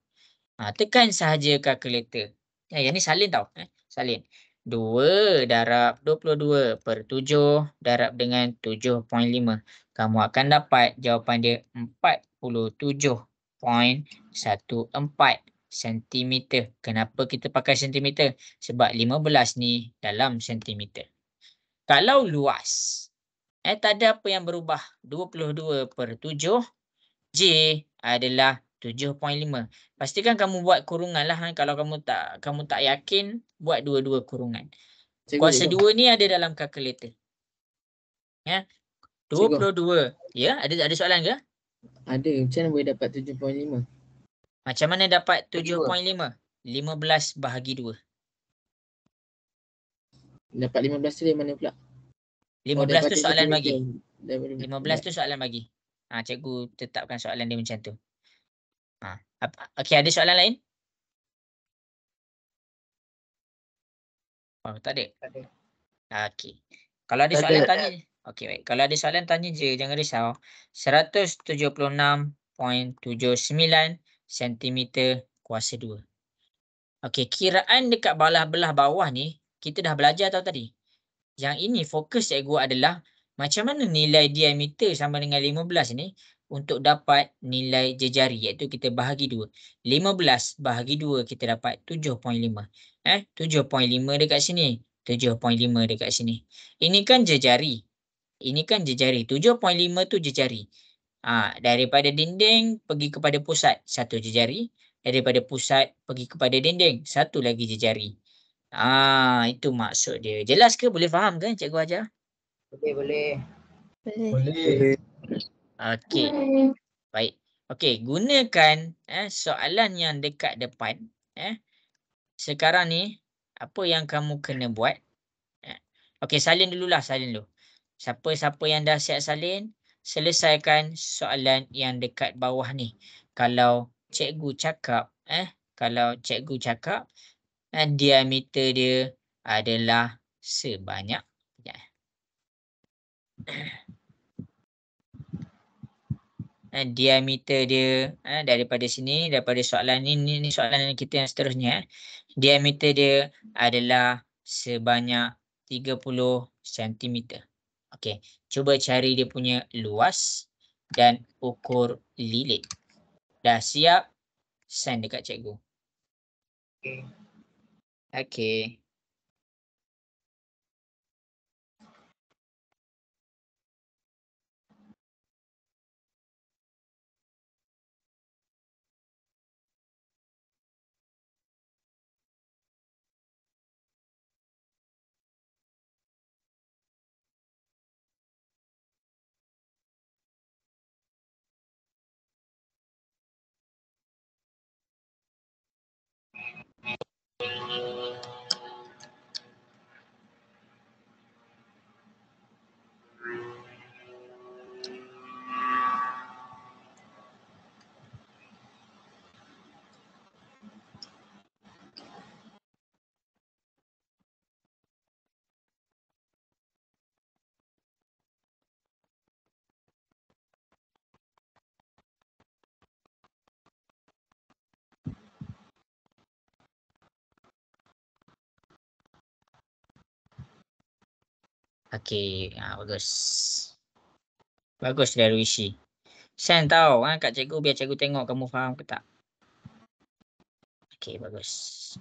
Tekan sahaja kalkulator. Yang ni salin tau. Salin. 2 darab 22/7 darab dengan 7.5. Kamu akan dapat jawapan dia 47.14 cm. Kenapa kita pakai cm? Sebab 15 ni dalam cm. Kalau luas, tak ada apa yang berubah. 22/7 J adalah 7.5. Pastikan kamu buat kurungan lah. Kalau kamu tak yakin, buat dua-dua kurungan. Kuasa 2 ni ada dalam kalkulator. 22. Ya, ada soalan ke? Ada. Macam mana boleh dapat 7.5? Macam mana dapat 7.5? 15 bahagi 2. Dapat 15 tu dari mana pula? 15 tu soalan bagi. 15 15 tu soalan bagi. Cikgu tetapkan soalan dia macam tu. Okey, ada soalan lain? Tak ada? Okey. Kalau ada soalan tanya. Okey, baik. Kalau ada soalan tanya je, jangan risau. 176.79 cm kuasa 2. Okey, kiraan dekat belah bawah ni kita dah belajar tau tadi. Yang ini fokus cikgu adalah macam mana nilai diameter sama dengan 15 ni untuk dapat nilai jejari, iaitu kita bahagi 2. 15 bahagi 2 kita dapat 7.5. 7.5 dekat sini, 7.5 dekat sini. Ini kan jejari. Ini kan jejari. 7.5 tu jejari. Daripada dinding pergi kepada pusat, satu jejari. Daripada pusat pergi kepada dinding, satu lagi jejari. Itu maksud dia. Jelas ke? Boleh faham ke cikgu ajar? Boleh. Boleh. Okey. Baik. Okey, gunakan soalan yang dekat depan. Sekarang ni apa yang kamu kena buat? Okey, salin dululah, salin dulu. Siapa-siapa yang dah siap salin, selesaikan soalan yang dekat bawah ni. Kalau cikgu cakap, diameter dia adalah sebanyak diameter dia daripada sini, daripada soalan ni soalan kita yang seterusnya. Diameter dia adalah sebanyak 30 cm. Okey, cuba cari dia punya luas dan ukur lilit. Dah siap? Send dekat cikgu. Okey. Okey, bagus. Bagus Darwishi. Send tau kat cikgu biar cikgu tengok kamu faham ke tak. Okey, bagus.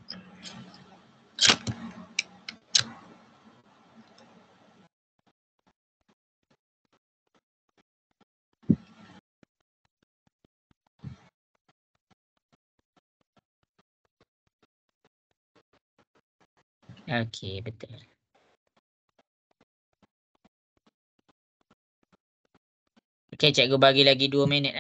Okey, betul. Okey, cikgu bagi lagi 2 minit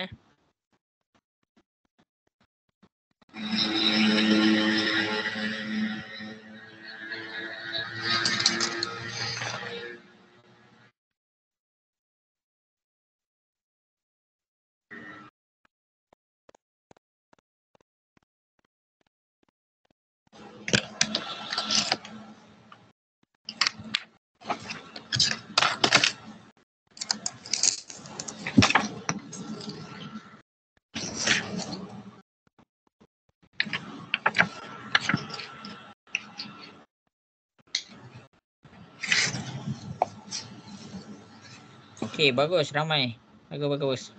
Okey, bagus, ramai. Bagus.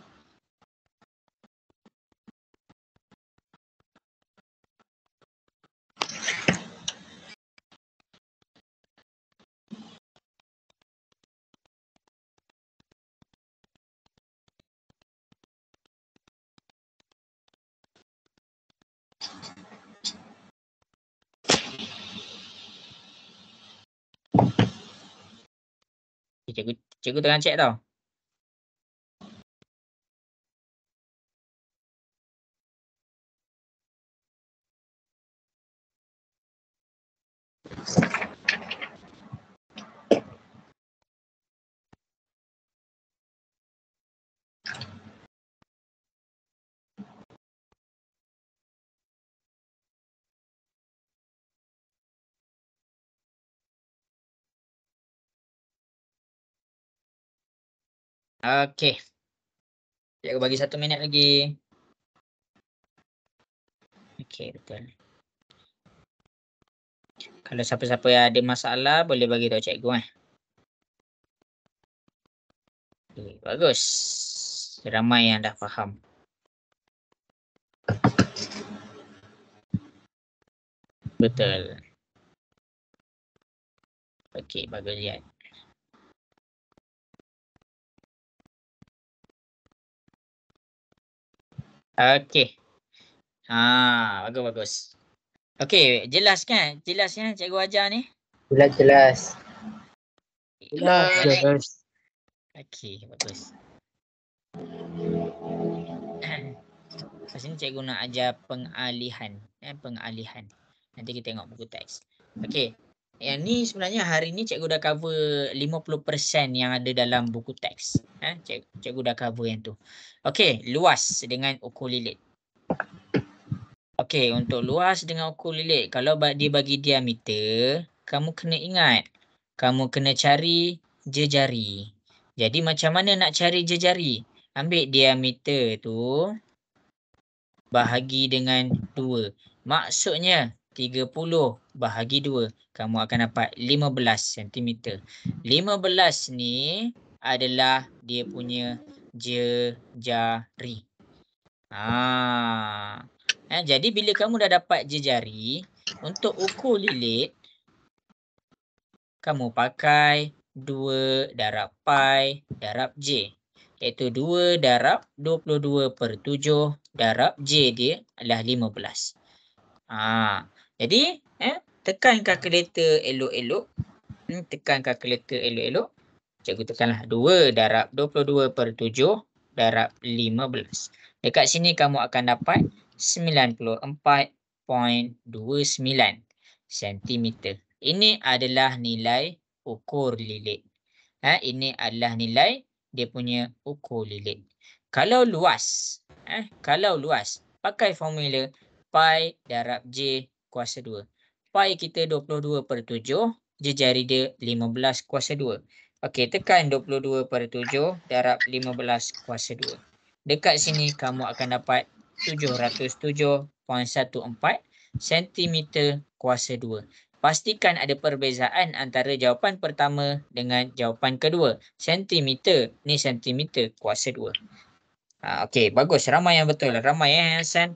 Cikgu tengah cek tau. Okey. Cikgu bagi 1 minit lagi. Okey, betul. Kalau siapa-siapa yang ada masalah boleh bagi tahu cikgu Okay, bagus. Ramai yang dah faham. Betul. Okey, bagus lihat. Okey. Bagus. Okey, jelas kan? Jelas kan cikgu ajar ni? Jelas. Jelas. Okey, bagus. Kat sini cikgu nak ajar pengalihan. Pengalihan. Nanti kita tengok buku teks. Okey. Yang ni sebenarnya hari ni cikgu dah cover 50% yang ada dalam buku teks. Cikgu dah cover yang tu. Okey, luas dengan ukur lilit. Okey, untuk luas dengan ukur lilit, kalau dia bagi diameter, kamu kena ingat, kamu kena cari jejari. Jadi macam mana nak cari jejari? Ambil diameter tu, bahagi dengan 2. Maksudnya 30 bahagi 2. Kamu akan dapat 15 cm. 15 ni adalah dia punya jejari. Jadi bila kamu dah dapat jejari, untuk ukur lilit, kamu pakai 2 darab pi darab j. Iaitu 2 darab 22/7 darab j dia adalah 15. Jadi, tekan kalkulator elok-elok. Tekan kalkulator elok-elok. Cikgu tekanlah 2 darab 22/7 darab 15. Dekat sini kamu akan dapat 94.29 cm. Ini adalah nilai ukur lilit. Ini adalah nilai dia punya ukur lilit. Kalau luas, pakai formula pi darab j kuasa 2. Pi kita 22/7, jejari dia 15 kuasa 2. Okey, tekan 22/7 darab 15 kuasa 2. Dekat sini kamu akan dapat 707.14 cm kuasa 2. Pastikan ada perbezaan antara jawapan pertama dengan jawapan kedua. Sentimeter ni sentimeter kuasa 2. Okey, bagus. Ramai yang betul. Ramai Hasan.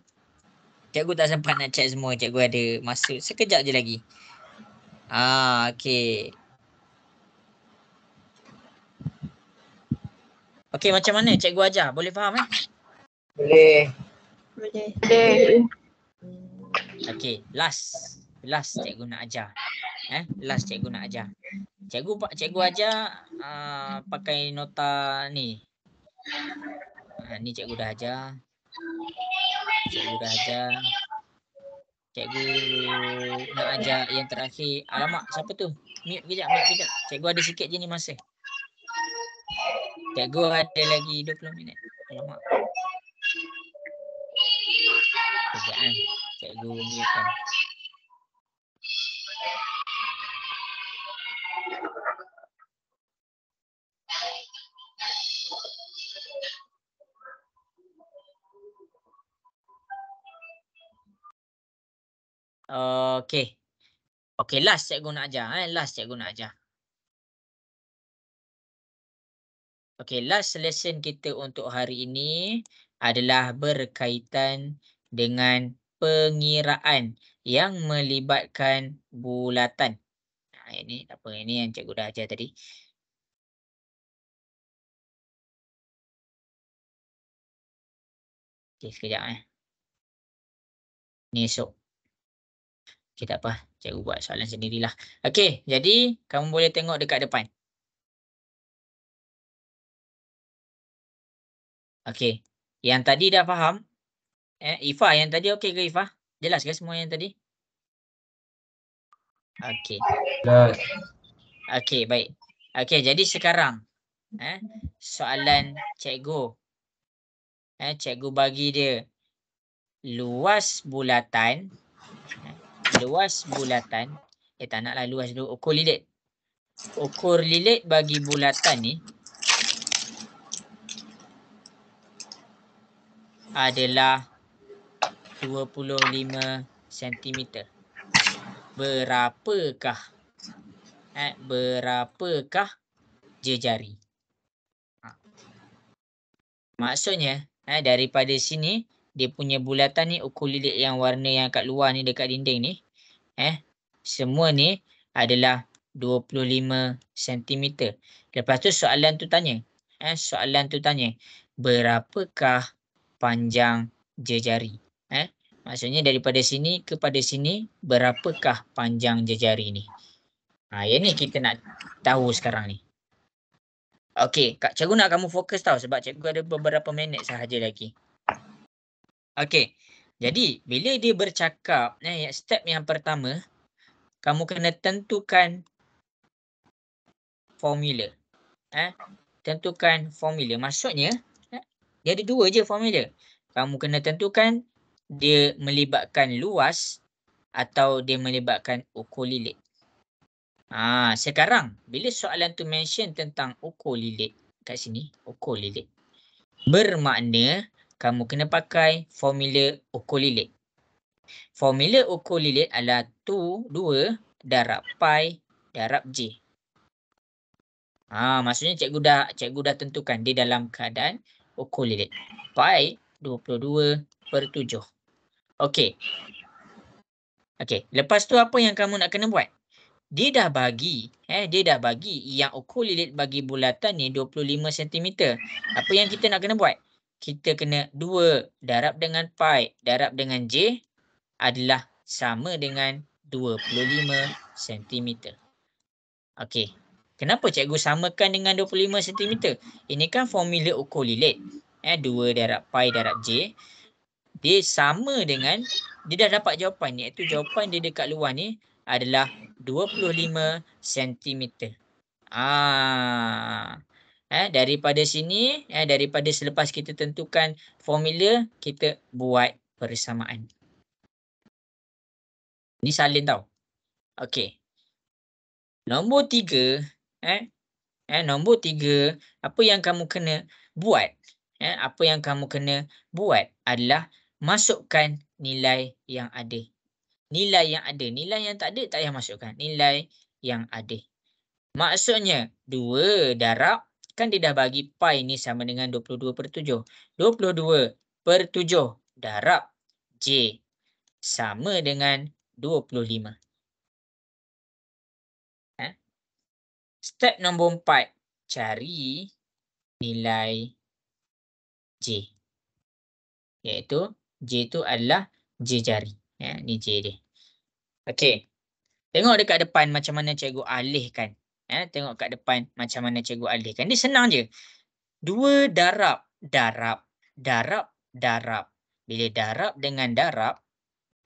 Cikgu tak sempat nak check semua. Cikgu ada masa sekejap je lagi. Okey. Okey, macam mana cikgu ajar? Boleh faham Boleh. Okey, last cikgu nak ajar. Cikgu nak ajar. Cikgu ajar pakai nota ni. Ni cikgu dah ajar. Cikgu nak ajar yang terakhir. Alamak, siapa tu? Mute kejap. Cikgu ada sikit je ni masa. Cikgu ada lagi 20 minit. Alamak. Sekejap Cikgu mute-kan. Okey, last cikgu nak ajar. Okey, last lesson kita untuk hari ini adalah berkaitan dengan pengiraan yang melibatkan bulatan. Ini apa? Ini yang cikgu dah ajar tadi. Okey, sekejap Ni esok. Okey, tak apa. Cikgu buat soalan sendirilah. Okey, jadi kamu boleh tengok dekat depan. Okey. Yang tadi dah faham? Ifah, yang tadi okey ke Ifah? Jelas ke semua yang tadi? Okey. Okey, baik. Okey, jadi sekarang soalan cikgu. Cikgu bagi dia luas bulatan. Tak naklah luas dulu. Ukur lilit. Ukur lilit bagi bulatan ni adalah 25 cm. berapakah berapakah jejari? Maksudnya daripada sini dia punya bulatan ni, ukur lilit yang warna yang kat luar ni dekat dinding ni, semua ni adalah 25 cm. Lepas tu soalan tu tanya, berapakah panjang jejari? Maksudnya daripada sini kepada sini, berapakah panjang jejari ni? Yang ni kita nak tahu sekarang ni. Okey, cikgu nak kamu fokus tau sebab cikgu ada beberapa minit sahaja lagi. Okey, jadi bila dia bercakap, step yang pertama, kamu kena tentukan formula. Tentukan formula. Maksudnya, dia ada dua je formula. Kamu kena tentukan dia melibatkan luas atau dia melibatkan ukur lilit. Sekarang, bila soalan tu mention tentang ukur lilit, kat sini, ukur lilit, bermakna kamu kena pakai formula ukur lilit. Formula ukur lilit adalah 2 darab pi darab j. Maksudnya cikgu dah tentukan dia dalam keadaan ukur lilit. Pi 22/7. Okey. Lepas tu apa yang kamu nak kena buat? Dia dah bagi yang ukur lilit bagi bulatan ni 25 cm. Apa yang kita nak kena buat? Kita kena 2 darab dengan pi darab dengan j adalah sama dengan 25 cm. Okey. Kenapa cikgu samakan dengan 25 cm? Ini kan formula ukur lilit. 2 darab pi darab j. Dia sama dengan, dia dah dapat jawapan ni. Iaitu jawapan dia dekat luar ni adalah 25 cm. Daripada sini, daripada selepas kita tentukan formula, kita buat persamaan. Ni salin tau. Okey. Nombor 3, nombor 3, apa yang kamu kena buat? Apa yang kamu kena buat adalah masukkan nilai yang ada. Nilai yang ada. Nilai yang tak ada, tak payah masukkan. Nilai yang ada. Maksudnya, 2 darab, kan dia dah bagi pi ni sama dengan 22/7. 22/7 darab j sama dengan 25. Step nombor 4, cari nilai j. Iaitu, j tu adalah jejari. Ni j dia. Okey. Tengok dekat depan macam mana cikgu alihkan. Tengok kat depan macam mana cikgu alihkan. Dia senang je. 2 darab, darab, darab, darab. Bila darab dengan darab,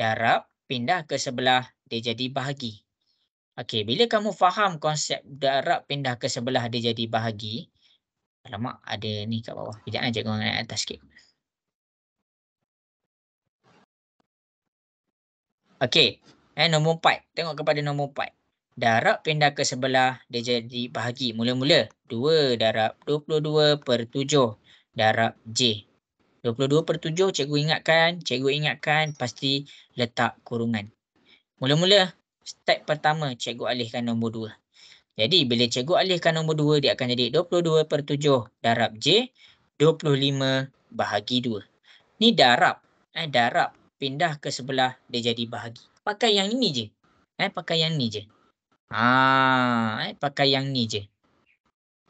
darab pindah ke sebelah, dia jadi bahagi. Okey, bila kamu faham konsep darab pindah ke sebelah dia jadi bahagi. Alamak, ada ni kat bawah. Sekejap cikgu naik atas sikit. Okey, nombor 4. Tengok kepada nombor 4. Darab pindah ke sebelah, dia jadi bahagi. Mula-mula, 2 darab 22/7 darab j. 22/7 cikgu ingatkan pasti letak kurungan. Mula-mula, step pertama cikgu alihkan nombor 2. Jadi, bila cikgu alihkan nombor 2, dia akan jadi 22/7 darab j, 25 bahagi 2. Ni darab. Darab pindah ke sebelah, dia jadi bahagi. Pakai yang ini je. Pakai yang ni je. Pakai yang ni je.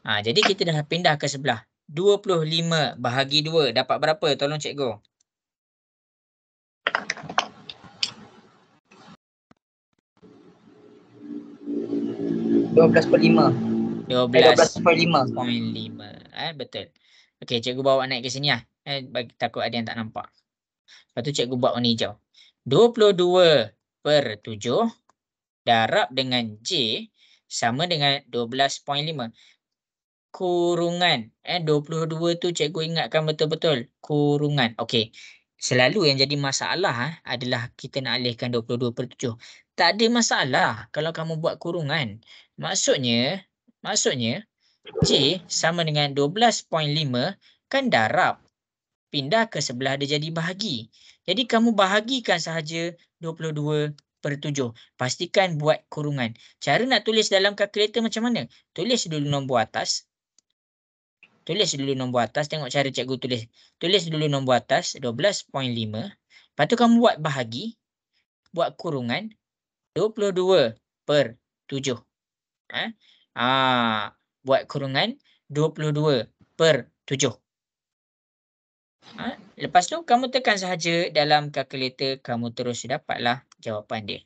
Jadi kita dah pindah ke sebelah. 25 bahagi 2 dapat berapa? Tolong cikgu. .5. 12.5. Betul. Okey, cikgu bawa naik ke sini lah. Bagi takut ada yang tak nampak. Lepas tu cikgu buat warna hijau. 22/7 darab dengan j sama dengan 12.5. Kurungan. 22 tu cikgu ingatkan betul-betul. Kurungan. Okey. Selalu yang jadi masalah adalah kita nak alihkan 22/7. Tak ada masalah kalau kamu buat kurungan. Maksudnya j sama dengan 12.5 kan darab. Pindah ke sebelah dia jadi bahagi. Jadi kamu bahagikan sahaja 22 per 7. Pastikan buat kurungan. Cara nak tulis dalam kalkulator macam mana? Tulis dulu nombor atas. Tulis dulu nombor atas. Tengok cara cikgu tulis. Tulis dulu nombor atas 12.5. Lepas tu kamu buat bahagi. Buat kurungan 22 per 7. Buat kurungan 22 per 7. Lepas tu kamu tekan sahaja dalam kalkulator, kamu terus dapatlah jawapan dia.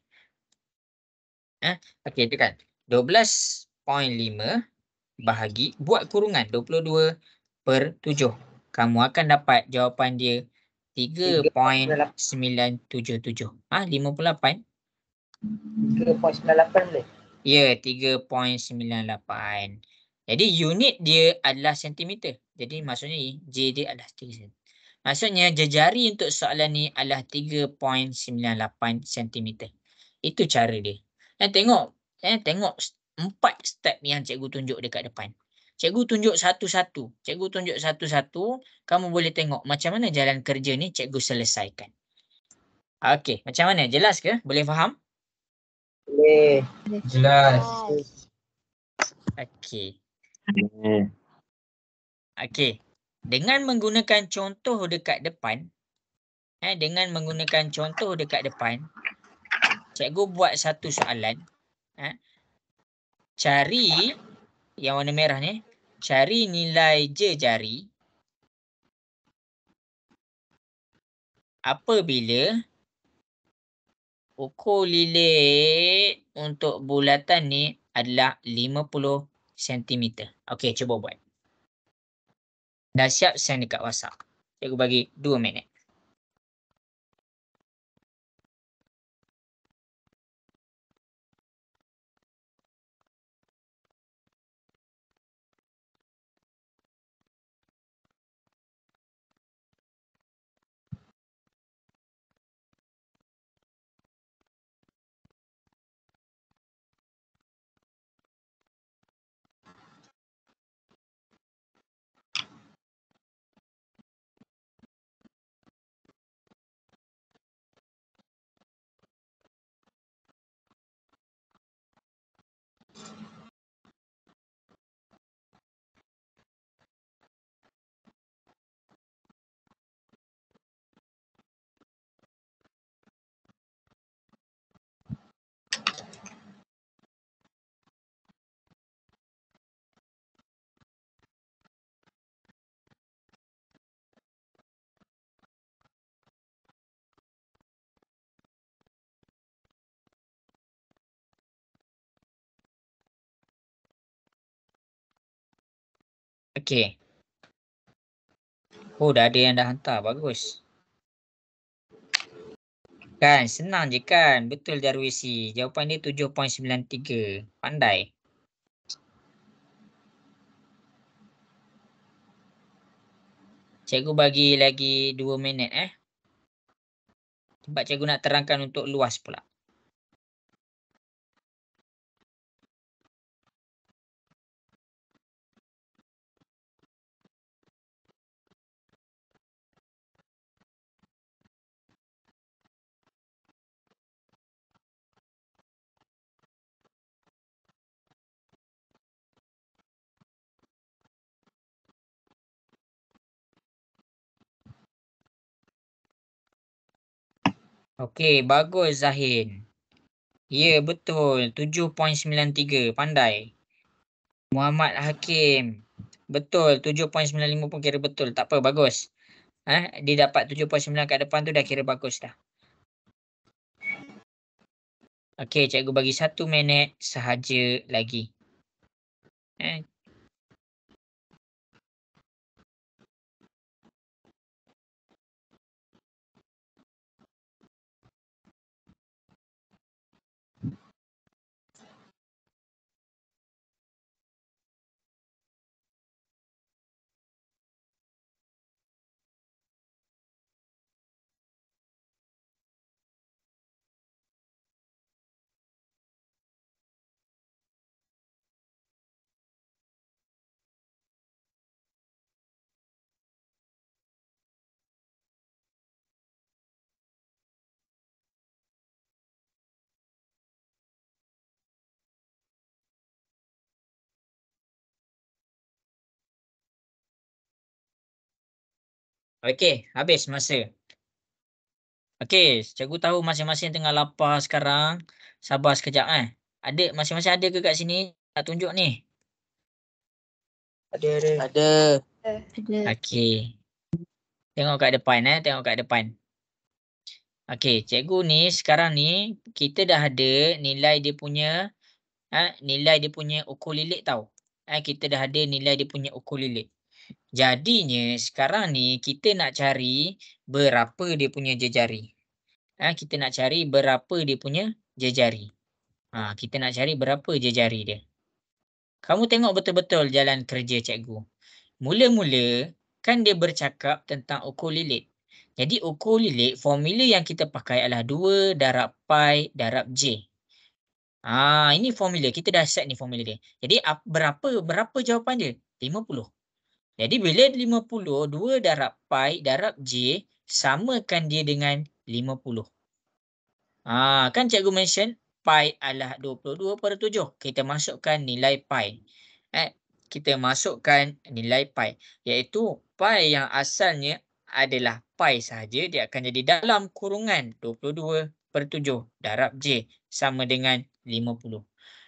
Okey, tekan 12.5 bahagi buat kurungan 22 per 7. Kamu akan dapat jawapan dia 3.977. 58? 3.98 boleh? Ya, 3.98. Jadi unit dia adalah sentimeter. Jadi maksudnya J dia adalah 3 cm. Maksudnya jejari untuk soalan ni adalah 3.98 cm. Itu cara dia. Dan tengok 4 step yang cikgu tunjuk dekat depan. Cikgu tunjuk satu-satu. Kamu boleh tengok macam mana jalan kerja ni cikgu selesaikan. Okey, macam mana? Jelas ke? Boleh faham? Boleh. Jelas. Okey. Okey. Dengan menggunakan contoh dekat depan, cikgu buat satu soalan. Cari yang warna merah ni, cari nilai jejari apabila ukur lilit untuk bulatan ni adalah 50 cm. Okey, cuba buat. Dah siap send dekat WhatsApp. Cikgu bagi 2 minit. Okey. Oh, dah ada yang dah hantar. Bagus. Kan, senang je kan. Betul Darwisi. Jawapan dia 7.93. Pandai. Cikgu bagi lagi 2 minit Sebab cikgu nak terangkan untuk luas pula. Okey, bagus Zahin. Ya, betul. 7.93. Pandai. Muhammad Hakim. Betul. 7.95 pun kira betul. Tak apa, bagus. Dia dapat 7.9 kat depan tu dah kira bagus dah. Okey, cikgu bagi 1 minit sahaja lagi. Okey, habis masa. Okey, cikgu tahu masing-masing tengah lapar sekarang. Sabar sekejap Ada masing-masing ada ke kat sini? Tak tunjuk ni. Ada. Ada. Ada. Okey. Tengok kat depan tengok kat depan. Okey, cikgu ni sekarang ni kita dah ada nilai dia punya nilai dia punya ukur lilit tau. Kita dah ada nilai dia punya ukur lilit. Jadinya sekarang ni kita nak cari berapa dia punya jejari. Kita nak cari berapa dia punya jejari. Kita nak cari berapa jejari dia. Kamu tengok betul-betul jalan kerja cikgu. Mula-mula kan dia bercakap tentang ukur lilit. Jadi ukur lilit, formula yang kita pakai adalah 2 darab pi darab j. Ini formula. Kita dah set ni formula dia. Jadi berapa jawapan dia? 50. Jadi bila 50, 2 darab pi darab j, samakan dia dengan 50. Kan cikgu mention pi adalah 22/7. Kita masukkan nilai pi. Kita masukkan nilai pi. Iaitu pi yang asalnya adalah pi sahaja. Dia akan jadi dalam kurungan 22/7 darab j sama dengan 50.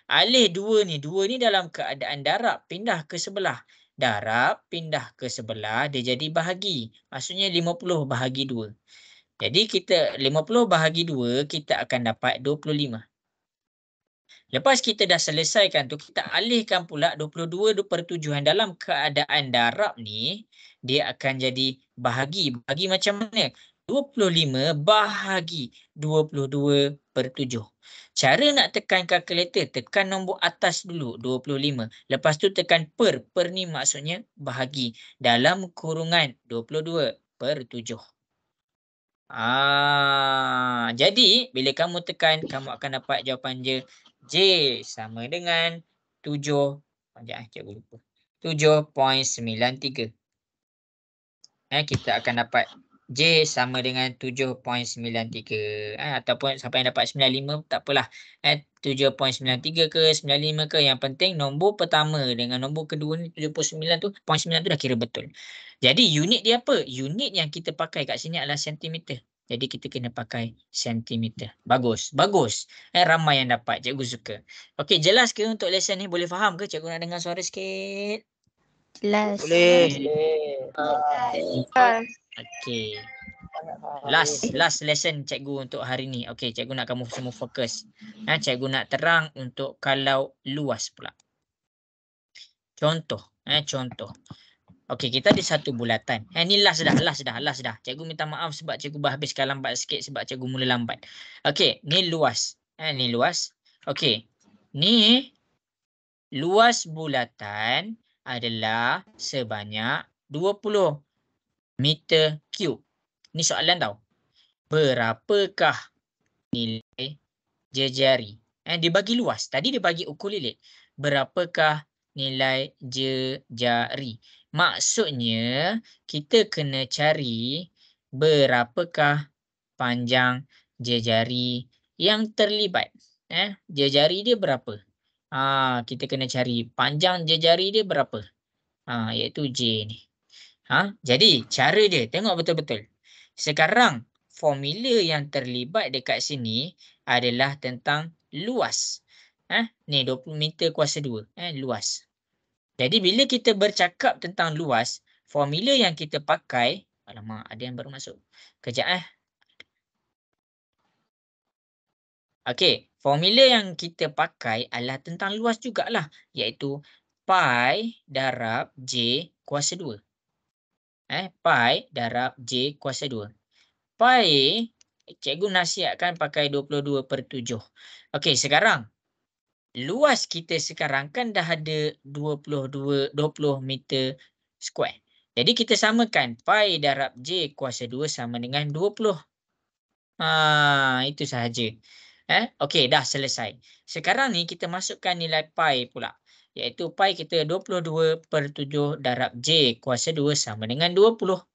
Alih 2 ni dalam keadaan darab pindah ke sebelah. Darab pindah ke sebelah dia jadi bahagi. Maksudnya 50 bahagi 2. Jadi kita 50 bahagi 2 kita akan dapat 25. Lepas kita dah selesaikan tu, kita alihkan pula 22/7 yang dalam keadaan darab ni, dia akan jadi bahagi. Bahagi macam mana? 25 bahagi 22/7. Cara nak tekan kalkulator, tekan nombor atas dulu, 25. Lepas tu tekan per. Per ni maksudnya bahagi. Dalam kurungan 22/7. Jadi, bila kamu tekan, kamu akan dapat jawapan je. J sama dengan 7. Cikgu lupa. 7.93. Kita akan dapat J sama dengan 7.93. Ataupun siapa yang dapat 95 tak apalah. 7.93 ke 95 ke, yang penting nombor pertama dengan nombor kedua ni 79 tu, 0.9 tu dah kira betul. Jadi unit dia apa? Unit yang kita pakai kat sini adalah sentimeter. Jadi kita kena pakai sentimeter. Bagus. Bagus. Ramai yang dapat. Cikgu suka. Okey, jelas ke untuk lesson ni? Boleh faham ke? Cikgu nak dengar suara sikit. Jelas. Boleh. Okey. Last lesson cikgu untuk hari ni. Okey, cikgu nak kamu semua fokus. Cikgu nak terang untuk kalau luas pula. Contoh. Contoh. Okey, kita ada satu bulatan. Ni last dah. Cikgu minta maaf sebab cikgu berhabiskan lambat sikit sebab cikgu mula lambat. Okey, ni luas. Ni luas. Okey. Ni luas bulatan adalah sebanyak 20 meter cube. Ni soalan tau. Berapakah nilai jejari? Dia bagi luas. Tadi dia bagi ukur lilit. Berapakah nilai jejari? Maksudnya, kita kena cari berapakah panjang jejari yang terlibat. Jejari dia berapa? Kita kena cari panjang jejari dia berapa. Iaitu J ni. Jadi, cara dia, tengok betul-betul. Sekarang, formula yang terlibat dekat sini adalah tentang luas. Ni 20 meter kuasa 2. Luas. Jadi bila kita bercakap tentang luas, formula yang kita pakai, alamak, ada yang baru masuk. Kejap Okey, formula yang kita pakai adalah tentang luas jugalah, iaitu pi darab J kuasa 2. Pi darab J kuasa 2. Pi, cikgu nasihatkan pakai 22/7. Okey, sekarang luas kita sekarang kan dah ada 20 meter square. Jadi kita samakan pi darab J kuasa 2 sama dengan 20. Itu sahaja. Okey, dah selesai. Sekarang ni kita masukkan nilai pi pula. Iaitu pi kita 22/7 darab J kuasa 2 sama dengan 20.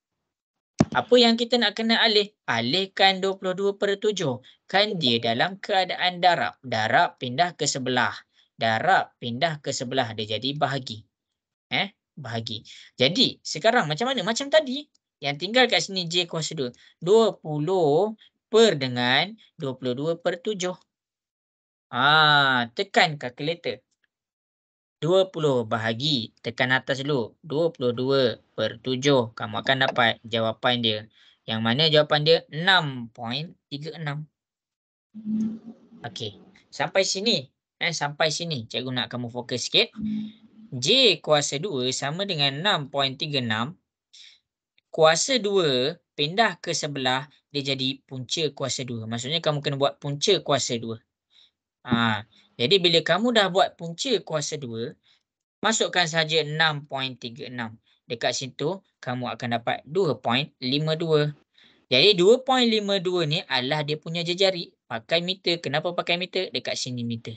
Apa yang kita nak kena alih? Alihkan 22/7. Kan dia dalam keadaan darab. Darab pindah ke sebelah. Darab pindah ke sebelah. Dia jadi bahagi. Bahagi. Jadi, sekarang macam mana? Macam tadi. Yang tinggal kat sini J kuasa 2. 20 per dengan 22/7. Tekan kalkulator. 20 bahagi. Tekan atas dulu. 22/7. Kamu akan dapat jawapan dia. Yang mana jawapan dia 6.36. Okey. Sampai sini. Sampai sini. Cikgu nak kamu fokus sikit. J kuasa 2 sama dengan 6.36. Kuasa 2 pindah ke sebelah, dia jadi punca kuasa 2. Maksudnya kamu kena buat punca kuasa 2. Jadi bila kamu dah buat punca kuasa 2, masukkan saja 6.36. Dekat situ, kamu akan dapat 2.52. Jadi 2.52 ni adalah dia punya jejari. Pakai meter. Kenapa pakai meter? Dekat sini meter.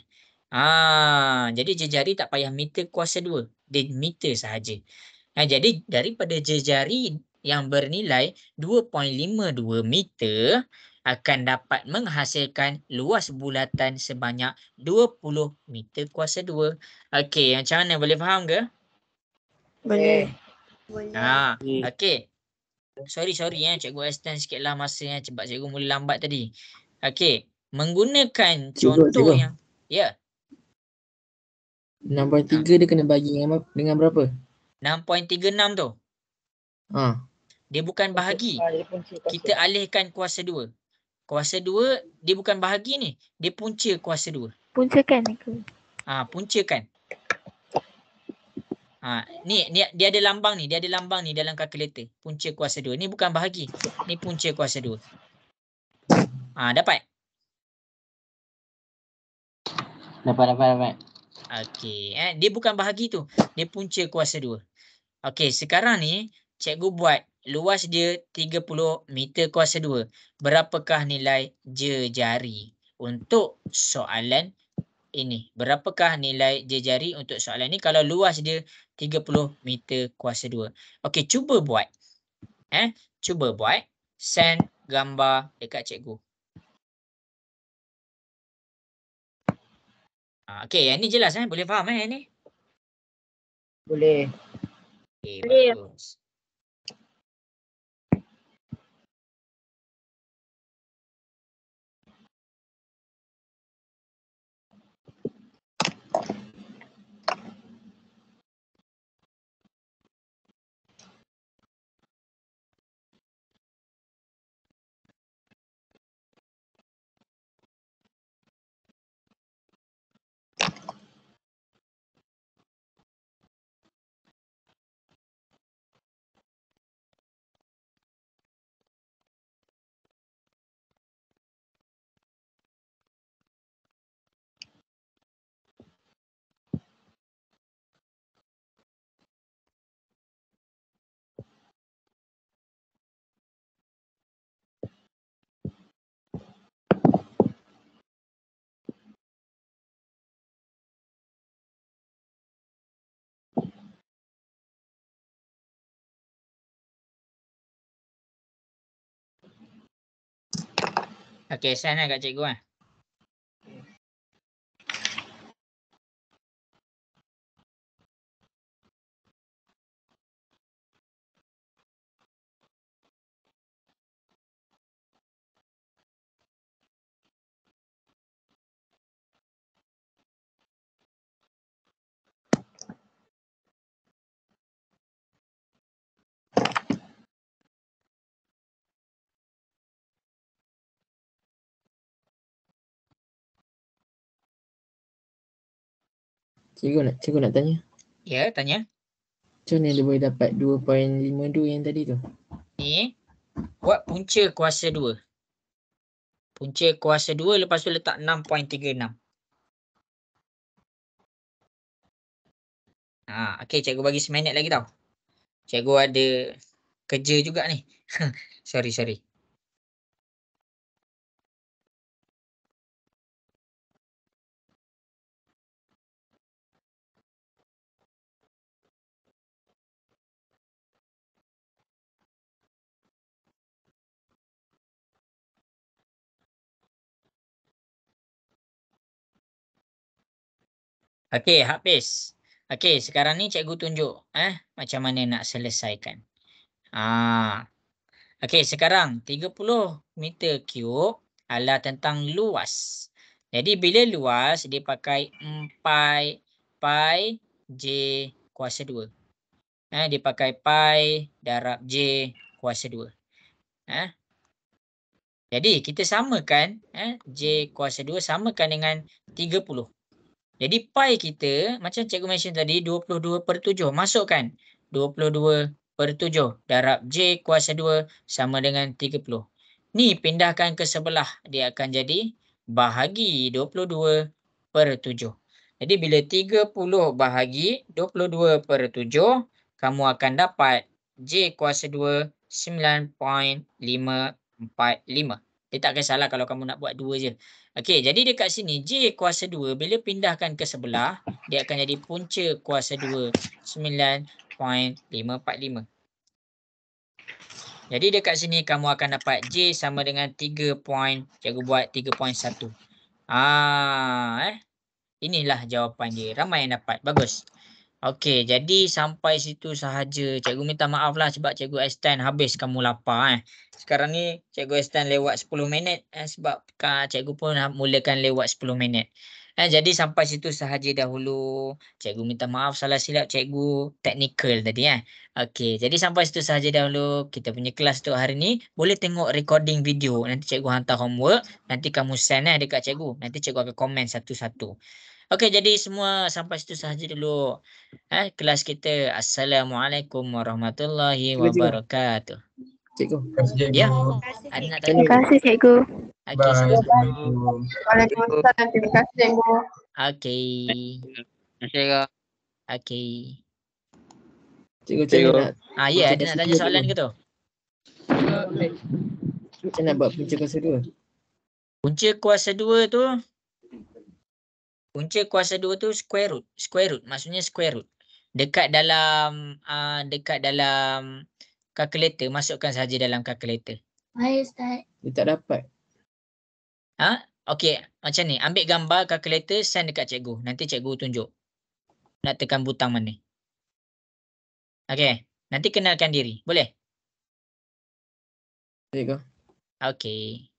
Jadi jejari tak payah meter kuasa 2. Dia meter sahaja. Jadi daripada jejari yang bernilai 2.52 meter akan dapat menghasilkan luas bulatan sebanyak 20 meter kuasa 2. Okey, macam mana? Boleh faham ke? Boleh. Boleh. Okey. Sorry cikgu extend sikitlah masa sebab cikgu mula lambat tadi. Okey, menggunakan contoh cikgu. yang 6.3 dia kena bagi dengan berapa? 6.36 tu. Dia bukan bahagi. Kita alihkan kuasa 2. Kuasa 2 dia bukan bahagi ni. Dia punca kuasa 2. Puncakan aku. Puncakan. Ni dia ada lambang ni, dalam kalkulator. Punca kuasa 2. Ni bukan bahagi. Ni punca kuasa 2. Dapat? Dapat. Okey, dia bukan bahagi tu. Dia punca kuasa 2. Okey, sekarang ni cikgu buat luas dia 30 meter kuasa 2. Berapakah nilai jejari untuk soalan ini? Berapakah nilai jejari untuk soalan ni kalau luas dia 30 meter kuasa 2? Okey, cuba buat. Cuba buat. Send gambar dekat cikgu. Okey, yang ni jelas boleh faham yang ni? Boleh. Okey, Boleh. bagus. Okey, send kat cikgu Cikgu nak tanya. Ya, tanya. Macam mana dia boleh dapat 2.52 yang tadi tu? Ni buat punca kuasa 2. Punca kuasa 2 lepas tu letak 6.36. Okey, cikgu bagi seminit lagi tau. Cikgu ada kerja juga ni. Sorry. Okey, habis. Okey, sekarang ni cikgu tunjuk macam mana nak selesaikan. Okey, sekarang 30 meter cube adalah tentang luas. Jadi bila luas dia pakai 4 pi J kuasa 2. Dia pakai pi darab J kuasa 2. Jadi kita samakan J kuasa 2 samakan dengan 30. Jadi pi kita macam cikgu mention tadi 22/7. Masukkan 22/7 darab J kuasa 2 sama dengan 30. Ni pindahkan ke sebelah. Dia akan jadi bahagi 22/7. Jadi bila 30 bahagi 22/7, kamu akan dapat J kuasa 2 9.545. Dia tak kisahlah kalau kamu nak buat 2 je. Okey, jadi dekat sini J kuasa 2 bila pindahkan ke sebelah, dia akan jadi punca kuasa 2 9.545. Jadi dekat sini kamu akan dapat J sama dengan 3 point. Cikgu buat 3.1. Inilah jawapan dia. Ramai yang dapat. Bagus. Okey, jadi sampai situ sahaja. Cikgu minta maaf lah sebab cikgu extend habis kamu lapar. Sekarang ni cikgu extend lewat 10 minit sebab cikgu pun mulakan lewat 10 minit. Jadi sampai situ sahaja dahulu. Cikgu minta maaf salah silap cikgu teknikal tadi. Okey, jadi sampai situ sahaja dahulu kita punya kelas untuk hari ni. Boleh tengok recording video. Nanti cikgu hantar homework. Nanti kamu send dekat cikgu. Nanti cikgu akan komen satu-satu. Okey, jadi semua sampai situ sahaja dulu. Kelas kita. Assalamualaikum warahmatullahi wabarakatuh. Cikgu. Ya. Ada nak tanya? Terima kasih cikgu. Okey, sama-sama. Waalaikumsalam. Terima kasih cikgu. Okey. Okey. Cikgu nak Ya, ada nak tanya soalan ke tu? macam nak buat punca kuasa 2? Punca kuasa 2 tu square root. Square root maksudnya square root. Dekat dalam kalkulator, masukkan saja dalam kalkulator. Hai Ustaz. Dia tak dapat. Okey, macam ni. Ambil gambar kalkulator, send dekat cikgu. Nanti cikgu tunjuk. Nak tekan butang mana. Okey, nanti kenalkan diri. Boleh? Cikgu. Okey.